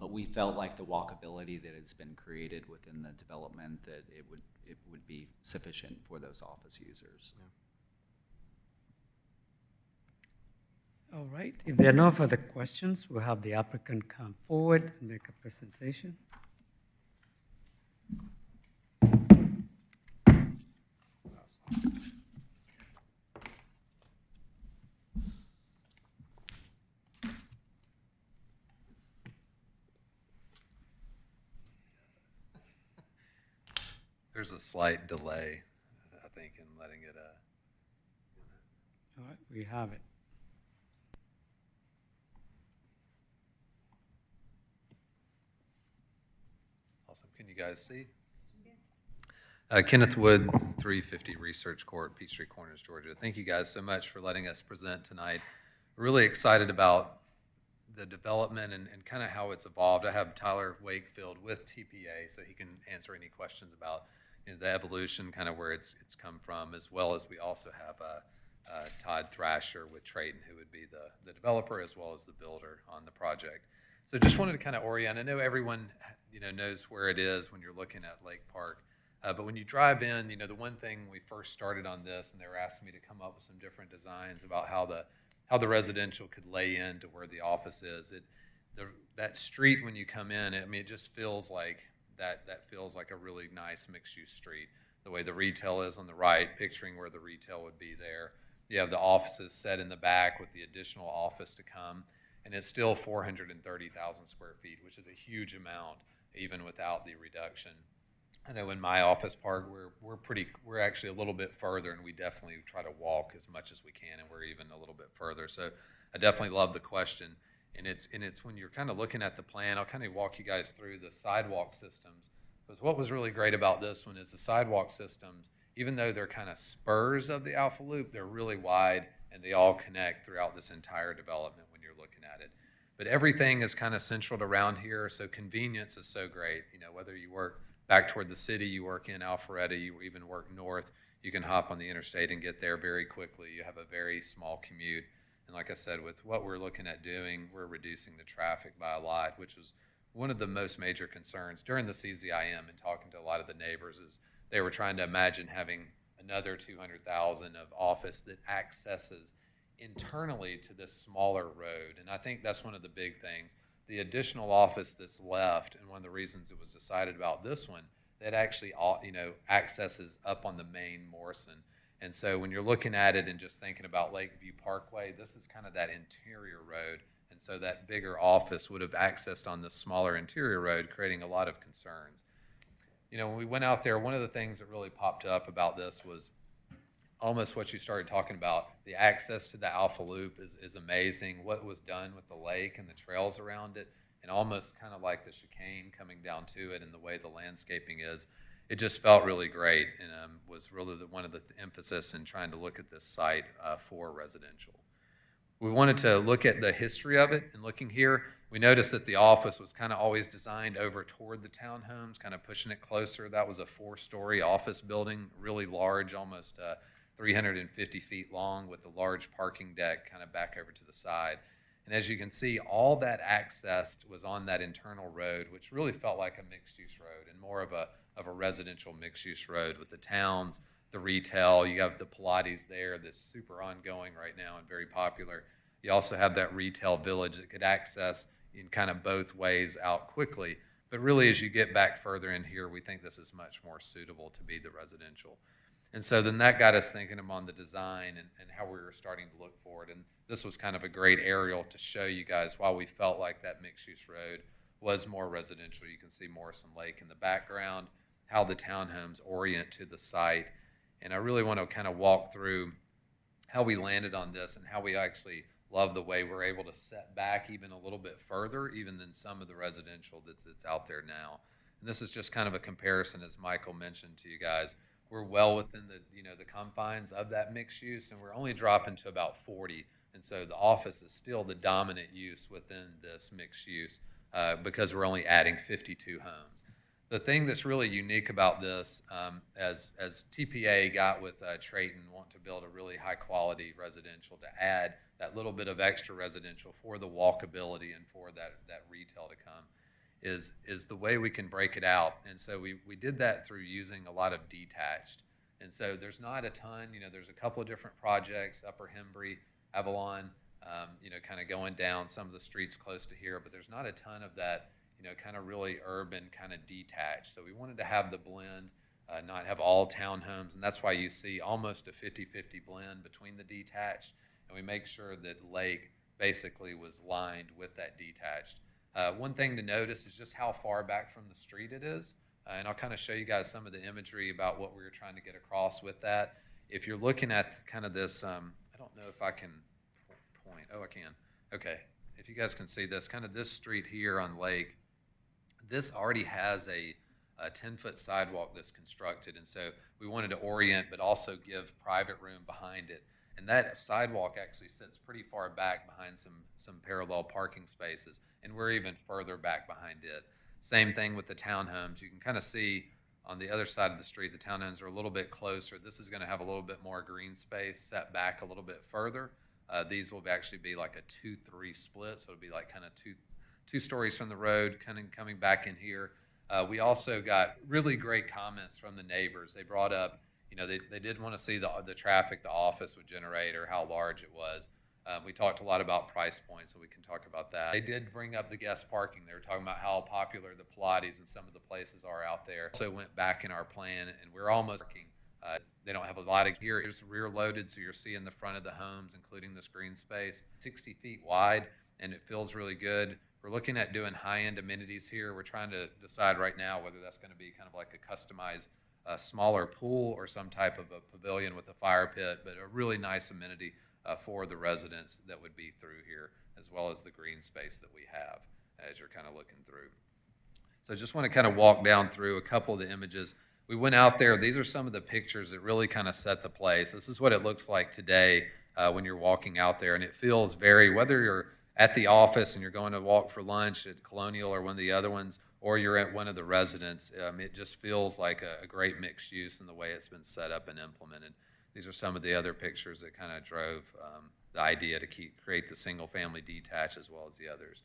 But we felt like the walkability that has been created within the development, that it would be sufficient for those office users. All right, if there are no further questions, we'll have the applicant come forward and make a presentation. There's a slight delay, I think, in letting it. All right, we have it. Awesome. Can you guys see? Kenneth Wood, 350 Research Court, Peachtree Corners, Georgia. Thank you guys so much for letting us present tonight. We're really excited about the development and kind of how it's evolved. I have Tyler Wakefield with TPA, so he can answer any questions about the evolution, kind of where it's come from, as well as we also have Todd Thrasher with Trayton, who would be the developer as well as the builder on the project. So just wanted to kind of orient. I know everyone knows where it is when you're looking at Lake Park, but when you drive in, the one thing when we first started on this, and they were asking me to come up with some different designs about how the residential could lay into where the office is. That street when you come in, it just feels like that feels like a really nice mixed-use street. The way the retail is on the right, picturing where the retail would be there. You have the offices set in the back with the additional office to come, and it's still 430,000 square feet, which is a huge amount, even without the reduction. I know in my office park, we're actually a little bit further, and we definitely try to walk as much as we can, and we're even a little bit further. So I definitely love the question. And it's when you're kind of looking at the plan, I'll kind of walk you guys through the sidewalk systems. Because what was really great about this one is the sidewalk systems, even though they're kind of spurs of the Alpha Loop, they're really wide, and they all connect throughout this entire development when you're looking at it. But everything is kind of centered around here, so convenience is so great. Whether you work back toward the city, you work in Alpharetta, you even work north, you can hop on the interstate and get there very quickly. You have a very small commute. And like I said, with what we're looking at doing, we're reducing the traffic by a lot, which was one of the most major concerns during the CZIM and talking to a lot of the neighbors is they were trying to imagine having another 200,000 of office that accesses internally to this smaller road. And I think that's one of the big things. The additional office that's left, and one of the reasons it was decided about this one, that actually accesses up on the main Morrison. And so when you're looking at it and just thinking about Lakeview Parkway, this is kind of that interior road. And so that bigger office would have accessed on this smaller interior road, creating a lot of concerns. When we went out there, one of the things that really popped up about this was almost what you started talking about. The access to the Alpha Loop is amazing. What was done with the lake and the trails around it, and almost kind of like the chicane coming down to it and the way the landscaping is. It just felt really great, and was really one of the emphasis in trying to look at this site for residential. We wanted to look at the history of it, and looking here, we noticed that the office was kind of always designed over toward the townhomes, kind of pushing it closer. That was a 4-story office building, really large, almost 350 feet long, with a large parking deck kind of back over to the side. And as you can see, all that access was on that internal road, which really felt like a mixed-use road and more of a residential mixed-use road with the towns, the retail. You have the Pilates there that's super ongoing right now and very popular. You also have that retail village that could access in kind of both ways out quickly. But really, as you get back further in here, we think this is much more suitable to be the residential. And so then that got us thinking on the design and how we were starting to look forward. And this was kind of a great aerial to show you guys why we felt like that mixed-use road was more residential. You can see Morrison Lake in the background, how the townhomes orient to the site. And I really want to kind of walk through how we landed on this and how we actually love the way we're able to set back even a little bit further, even than some of the residential that's out there now. And this is just kind of a comparison, as Michael mentioned to you guys. We're well within the, the confines of that mixed use, and we're only dropping to about 40. And so the office is still the dominant use within this mixed use because we're only adding 52 homes. The thing that's really unique about this, as TPA got with Trayton, want to build a really high quality residential to add that little bit of extra residential for the walkability and for that retail to come, is the way we can break it out. And so we did that through using a lot of detached. And so there's not a ton, there's a couple of different projects, Upper Hembry, Avalon, kind of going down some of the streets close to here, but there's not a ton of that, kind of really urban, kind of detached. So we wanted to have the blend, not have all townhomes, and that's why you see almost a 50-50 blend between the detached, and we make sure that Lake basically was lined with that detached. One thing to notice is just how far back from the street it is, and I'll kind of show you guys some of the imagery about what we were trying to get across with that. If you're looking at kind of this, I don't know if I can point. Oh, I can. Okay. If you guys can see this, kind of this street here on Lake, this already has a 10-foot sidewalk that's constructed, and so we wanted to orient but also give private room behind it. And that sidewalk actually sits pretty far back behind some parallel parking spaces, and we're even further back behind it. Same thing with the townhomes. You can kind of see on the other side of the street, the townhomes are a little bit closer. This is going to have a little bit more green space set back a little bit further. These will actually be like a 2-3 split, so it'll be like kind of two stories from the road, kind of coming back in here. We also got really great comments from the neighbors. They brought up, they did want to see the traffic the office would generate or how large it was. We talked a lot about price points, so we can talk about that. They did bring up the guest parking. They were talking about how popular the Pilates and some of the places are out there. So went back in our plan, and we're almost parking. They don't have a lot of here. It's rear loaded, so you're seeing the front of the homes, including this green space, 60 feet wide, and it feels really good. We're looking at doing high-end amenities here. We're trying to decide right now whether that's going to be kind of like a customized smaller pool or some type of a pavilion with a fire pit, but a really nice amenity for the residents that would be through here, as well as the green space that we have as you're kind of looking through. So I just want to kind of walk down through a couple of the images. We went out there. These are some of the pictures that really kind of set the place. This is what it looks like today when you're walking out there, and it feels whether you're at the office and you're going to walk for lunch at Colonial or one of the other ones, or you're at one of the residences, it just feels like a great mixed use in the way it's been set up and implemented. These are some of the other pictures that kind of drove the idea to create the single-family detached as well as the others.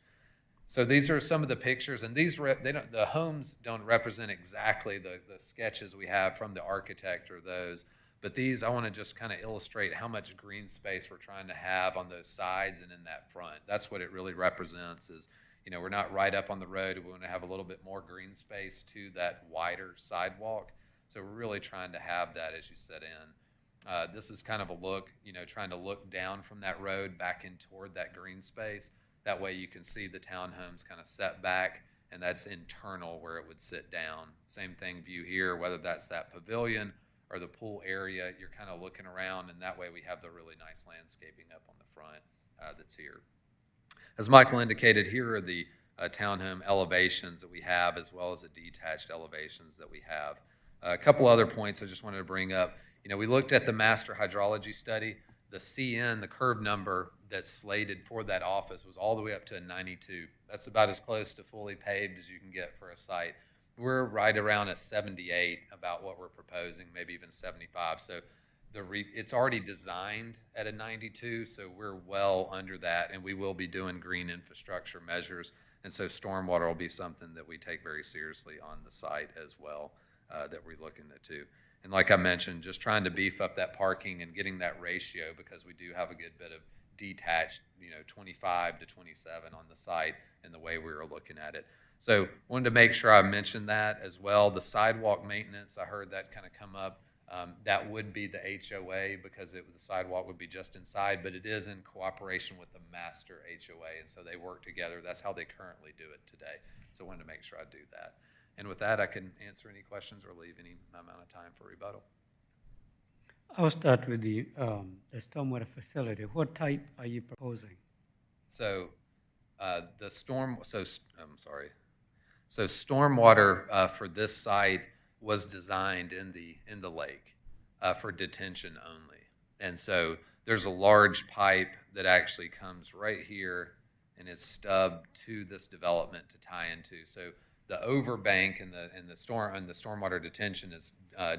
So these are some of the pictures, and the homes don't represent exactly the sketches we have from the architect or those, but these I want to just kind of illustrate how much green space we're trying to have on those sides and in that front. That's what it really represents is, we're not right up on the road. We want to have a little bit more green space to that wider sidewalk. So we're really trying to have that as you set in. This is kind of a look, trying to look down from that road back in toward that green space. That way you can see the townhomes kind of set back, and that's internal where it would sit down. Same thing view here, whether that's that pavilion or the pool area, you're kind of looking around, and that way we have the really nice landscaping up on the front that's here. As Michael indicated, here are the townhome elevations that we have, as well as the detached elevations that we have. A couple other points I just wanted to bring up. We looked at the master hydrology study. The CN, the curb number that's slated for that office, was all the way up to a 92. That's about as close to fully paved as you can get for a site. We're right around a 78 about what we're proposing, maybe even 75. So it's already designed at a 92, so we're well under that, and we will be doing green infrastructure measures. And so stormwater will be something that we take very seriously on the site as well, that we're looking at too. And like I mentioned, just trying to beef up that parking and getting that ratio, because we do have a good bit of detached, 25 to 27 on the site and the way we were looking at it. So wanted to make sure I mentioned that as well. The sidewalk maintenance, I heard that kind of come up. That would be the HOA because the sidewalk would be just inside, but it is in cooperation with the master HOA, and so they work together. That's how they currently do it today. So I wanted to make sure I do that. And with that, I can answer any questions or leave any amount of time for rebuttal. I'll start with the stormwater facility. What type are you proposing? So So stormwater for this site was designed in the lake for detention only. And so there's a large pipe that actually comes right here and is stubbed to this development to tie into. So the overbank and the stormwater detention is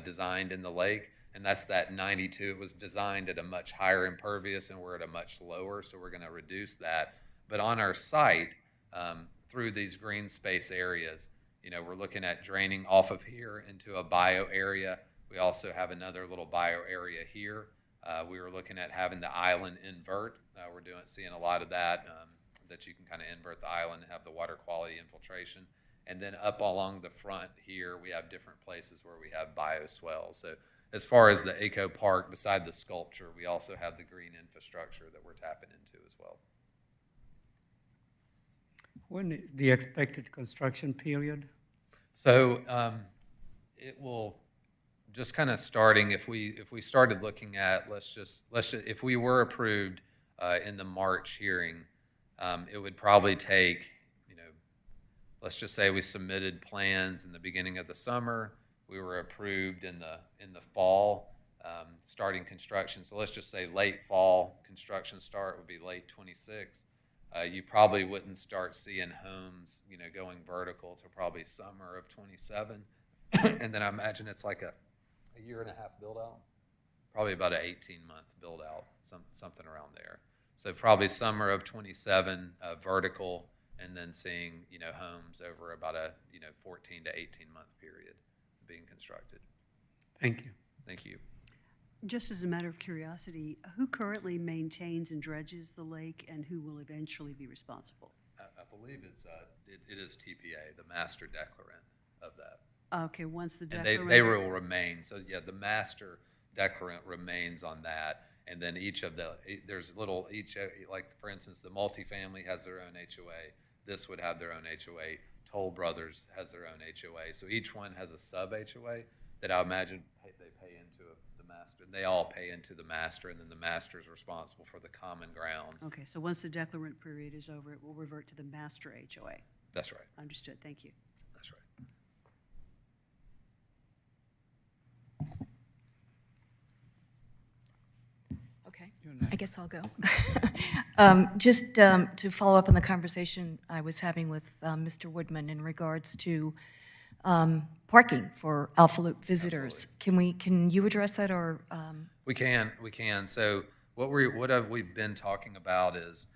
designed in the lake, and that's that 92. It was designed at a much higher impervious, and we're at a much lower, so we're going to reduce that. But on our site, through these green space areas, we're looking at draining off of here into a bio area. We also have another little bio area here. We were looking at having the island invert. We're seeing a lot of that you can kind of invert the island and have the water quality infiltration. And then up along the front here, we have different places where we have bioswales. So as far as the Eco Park, beside the sculpture, we also have the green infrastructure that we're tapping into as well. When is the expected construction period? So it will just kind of starting, if we started looking at, if we were approved in the March hearing, it would probably take, let's just say we submitted plans in the beginning of the summer. We were approved in the fall, starting construction. So let's just say late fall construction start would be late 26. You probably wouldn't start seeing homes, going vertical to probably summer of 27. And then I imagine it's like a year and a half build out, probably about an 18-month build out, something around there. So probably summer of 27 vertical, and then seeing, homes over about a, 14 to 18-month period being constructed. Thank you. Thank you. Just as a matter of curiosity, who currently maintains and dredges the lake, and who will eventually be responsible? I believe it is TPA, the master declarant of that. Okay, once the And declarant... they will remain. So yeah, the master declarant remains on that. And then like for instance, the multifamily has their own HOA. This would have their own HOA. Toll Brothers has their own HOA. So each one has a sub HOA that I imagine they pay into the master. They all pay into the master, and then the master is responsible for the common grounds. Okay, so once the declarant period is over, it will revert to the master HOA. That's right. Understood. Thank you. That's right. Okay, I guess I'll go. Just to follow up on the conversation I was having with Mr. Woodman in regards to parking for Alpha Loop visitors. Absolutely. Can you address that, or? We can. So what we've been talking about is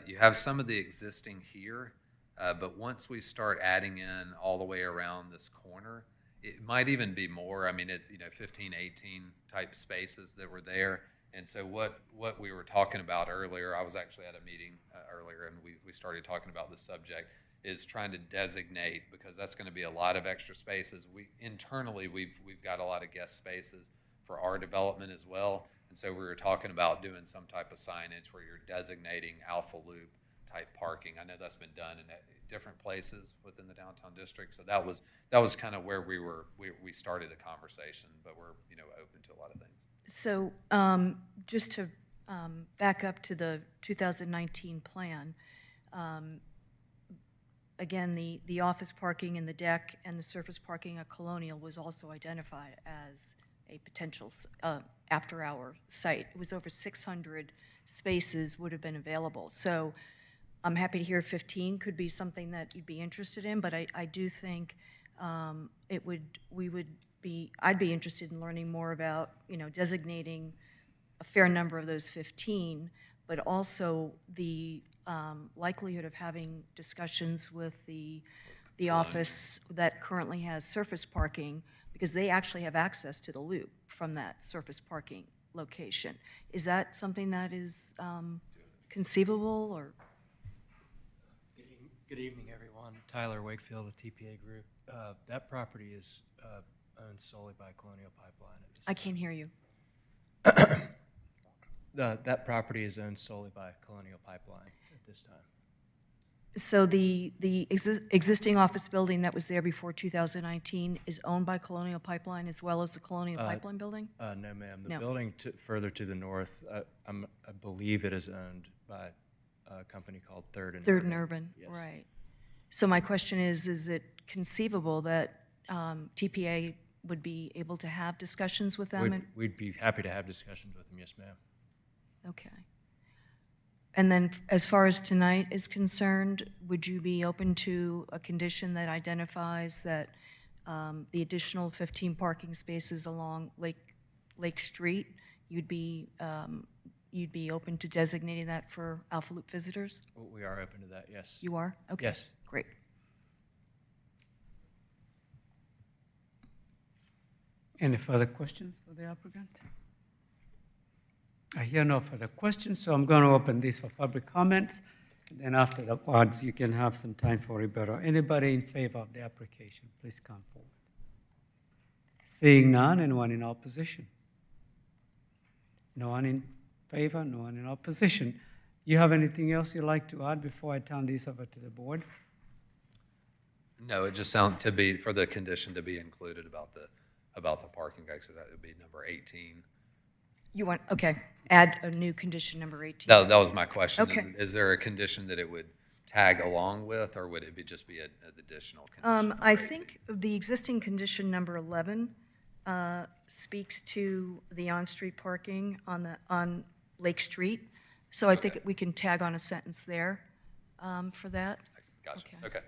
you have some of the existing here, but once we start adding in all the way around this corner, it might even be more. I mean, 15, 18 type spaces that were there. And so what we were talking about earlier, I was actually at a meeting earlier, and we started talking about this subject, is trying to designate, because that's going to be a lot of extra spaces. Internally, we've got a lot of guest spaces for our development as well. And so we were talking about doing some type of signage where you're designating Alpha Loop type parking. I know that's been done in different places within the downtown district. So that was kind of where we started the conversation, but we're open to a lot of things. So just to back up to the 2019 plan, again, the office parking in the deck and the surface parking at Colonial was also identified as a potential after-hour site. It was over 600 spaces would have been available. So I'm happy to hear 15 could be something that you'd be interested in, but I do think I'd be interested in learning more about, designating a fair number of those 15, but also the likelihood of having discussions with the office that currently has surface parking, because they actually have access to the loop from that surface parking location. Is that something that is conceivable, or? Good evening, everyone. Tyler Wakefield of TPA Group. That property is owned solely by Colonial Pipeline at this I can't hear you. time. That property is owned solely by Colonial Pipeline at this time. So the existing office building that was there before 2019 is owned by Colonial Pipeline as well as the Colonial Pipeline building? No, ma'am. The No. building further to the north, I believe it is owned by a company called Third and Third Urban. and Urban, Yes. right. So my question is it conceivable that TPA would be able to have discussions with them? We'd be happy to have discussions with them, yes, ma'am. Okay. And then as far as tonight is concerned, would you be open to a condition that identifies that the additional 15 parking spaces along Lake Street, you'd be open to designating that for Alpha Loop visitors? We are open to that, yes. You are? Okay. Yes. Great. Any further questions for the applicant? I hear no further questions, so I'm going to open this for public comments. And then after the words, you can have some time for rebuttal. Anybody in favor of the application, please come forward. Seeing none, anyone in opposition? No one in favor, no one in opposition. You have anything else you'd like to add before I turn this over to the board? No, it just sounds to be, for the condition to be included about the parking, so that would be number 18. You want, okay, add a new condition, number 18. That was my question. Okay. Is there a condition that it would tag along with, or would it just be an additional condition? I think the existing condition number 11 speaks to the on-street parking on Lake Street. So I think we can tag on a sentence there for that. Gotcha. Okay.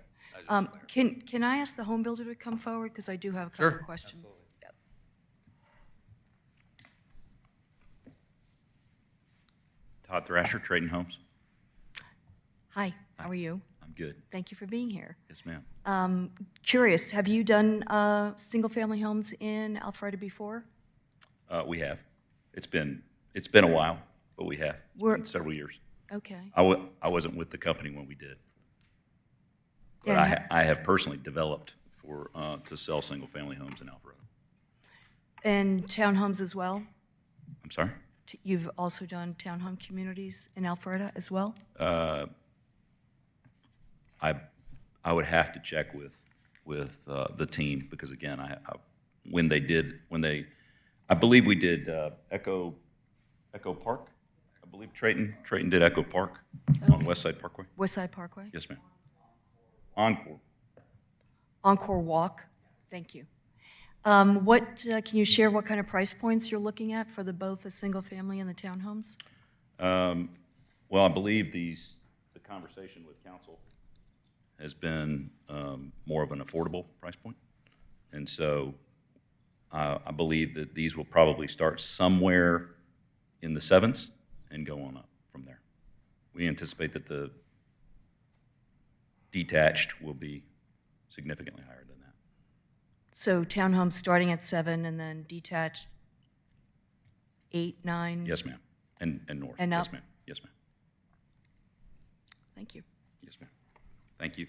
Okay. Can I ask the home builder to come forward? Because I do have a couple of questions. Absolutely. Yep. Todd Thrasher, Trading Homes. Hi, how are you? I'm good. Thank you for being here. Yes, ma'am. Curious, have you done single-family homes in Alpharetta before? We have. It's been a while, but we have. It's been several years. Okay. I wasn't with the company when we did. But I have personally developed to sell single-family homes in Alpharetta. And townhomes as well? I'm sorry? You've also done townhome communities in Alpharetta as well? I would have to check with the team because again, I believe we did Echo Park. I believe Trayton did Echo Park on West Side Parkway. West Side Parkway? Yes, ma'am. Encore. Encore Walk, thank you. Can you share what kind of price points you're looking at for both the single family and the townhomes? Well, I believe the conversation with council has been more of an affordable price point. And so I believe that these will probably start somewhere in the sevens and go on up from there. We anticipate that the detached will be significantly higher than that. So townhomes starting at 7 and then detached 8, 9? Yes, ma'am. And north. And up? Yes, ma'am. Yes, ma'am. Thank you. Yes, ma'am. Thank you.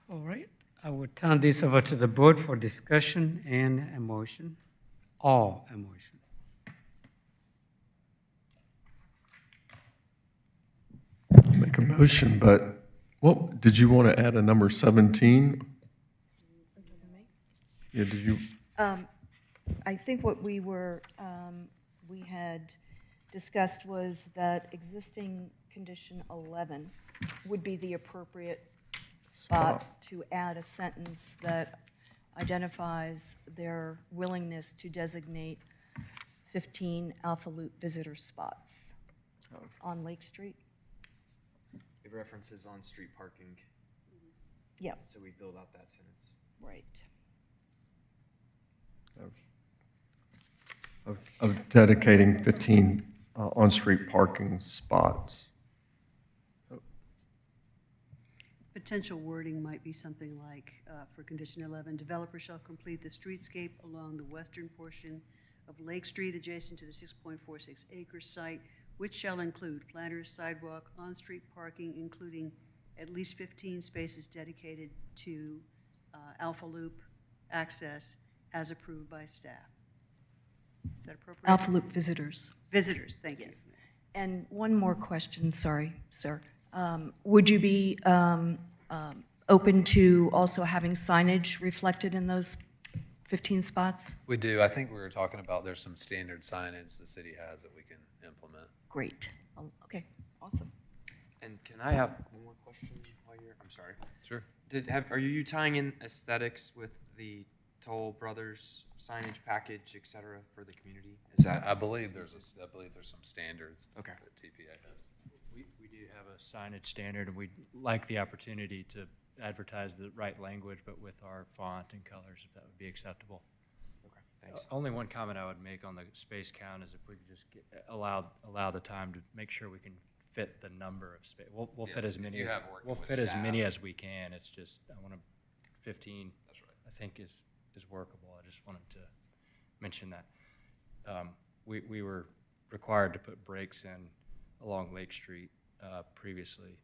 All right, I will turn this over to the board for discussion and a motion, or a motion. Make a motion, but what, did you want to add a number 17? Yeah, did you? I think what we had discussed was that existing condition 11 would be the appropriate spot to add a sentence that identifies their willingness to designate 15 Alpha Loop visitor spots on Lake Street. It references on-street parking. Yep. So we build out that sentence. Right. Of dedicating 15 on-street parking spots. Potential wording might be something like, for condition 11, developer shall complete the streetscape along the western portion of Lake Street adjacent to the 6.46 acre site, which shall include planters, sidewalk, on-street parking, including at least 15 spaces dedicated to Alpha Loop access as approved by staff. Is that appropriate? Alpha Loop visitors. Visitors, thank you. Yes. And one more question, sorry, sir. Would you be open to also having signage reflected in those 15 spots? We do. I think we were talking about there's some standard signage the city has that we can implement. Great. Okay, awesome. And can I have one more question while you're, I'm sorry. Sure. Are you tying in aesthetics with the Toll Brothers signage package, et cetera, for the community? Is that? I believe there's some standards. Okay. That TPA has. We do have a signage standard, and we'd like the opportunity to advertise the right language, but with our font and colors, if that would be acceptable. Okay, thanks. Only one comment I would make on the space count is if we could just allow the time to make sure we can fit the number of space. We'll Yeah, fit as if many you as, have working we'll with fit as many staff. as we can. It's just, I want to, 15, That's right. I think is workable. I just wanted to mention that. We were required to put brakes in along Lake Street previously.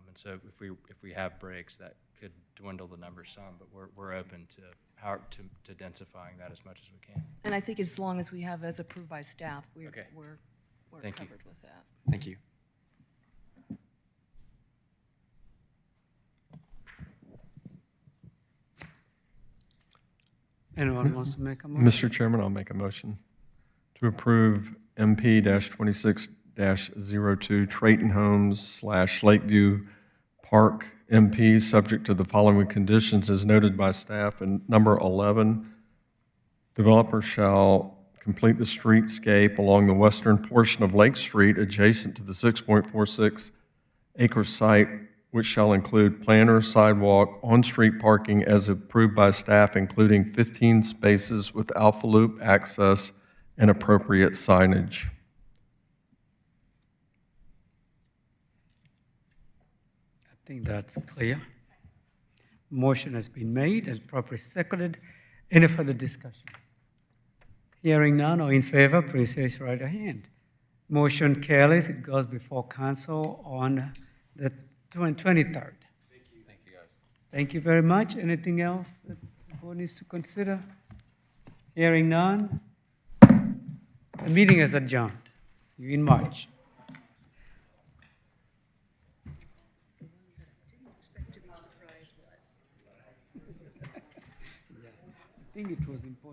And so if we have brakes, that could dwindle the number some, but we're open to densifying that as much as we can. And I think as long as we have as approved by staff, we're Okay. Thank you. covered with that. Thank you. Anyone wants to make a motion? Mr. Chairman, I'll make a motion to approve MP-26-02 Trayton Homes / Lakeview Park MP, subject to the following conditions as noted by staff. And number 11, developer shall complete the streetscape along the western portion of Lake Street adjacent to the 6.46 acre site, which shall include planter, sidewalk, on-street parking as approved by staff, including 15 spaces with Alpha Loop access and appropriate signage. I think that's clear. Motion has been made and properly seconded. Any further discussions? Hearing none, all in favor, please raise your right hand. Motion carries. It goes before council on the 23rd. Thank you, guys. Thank you very much. Anything else that the board needs to consider? Hearing none. The meeting is adjourned. See you in March. I think it was important.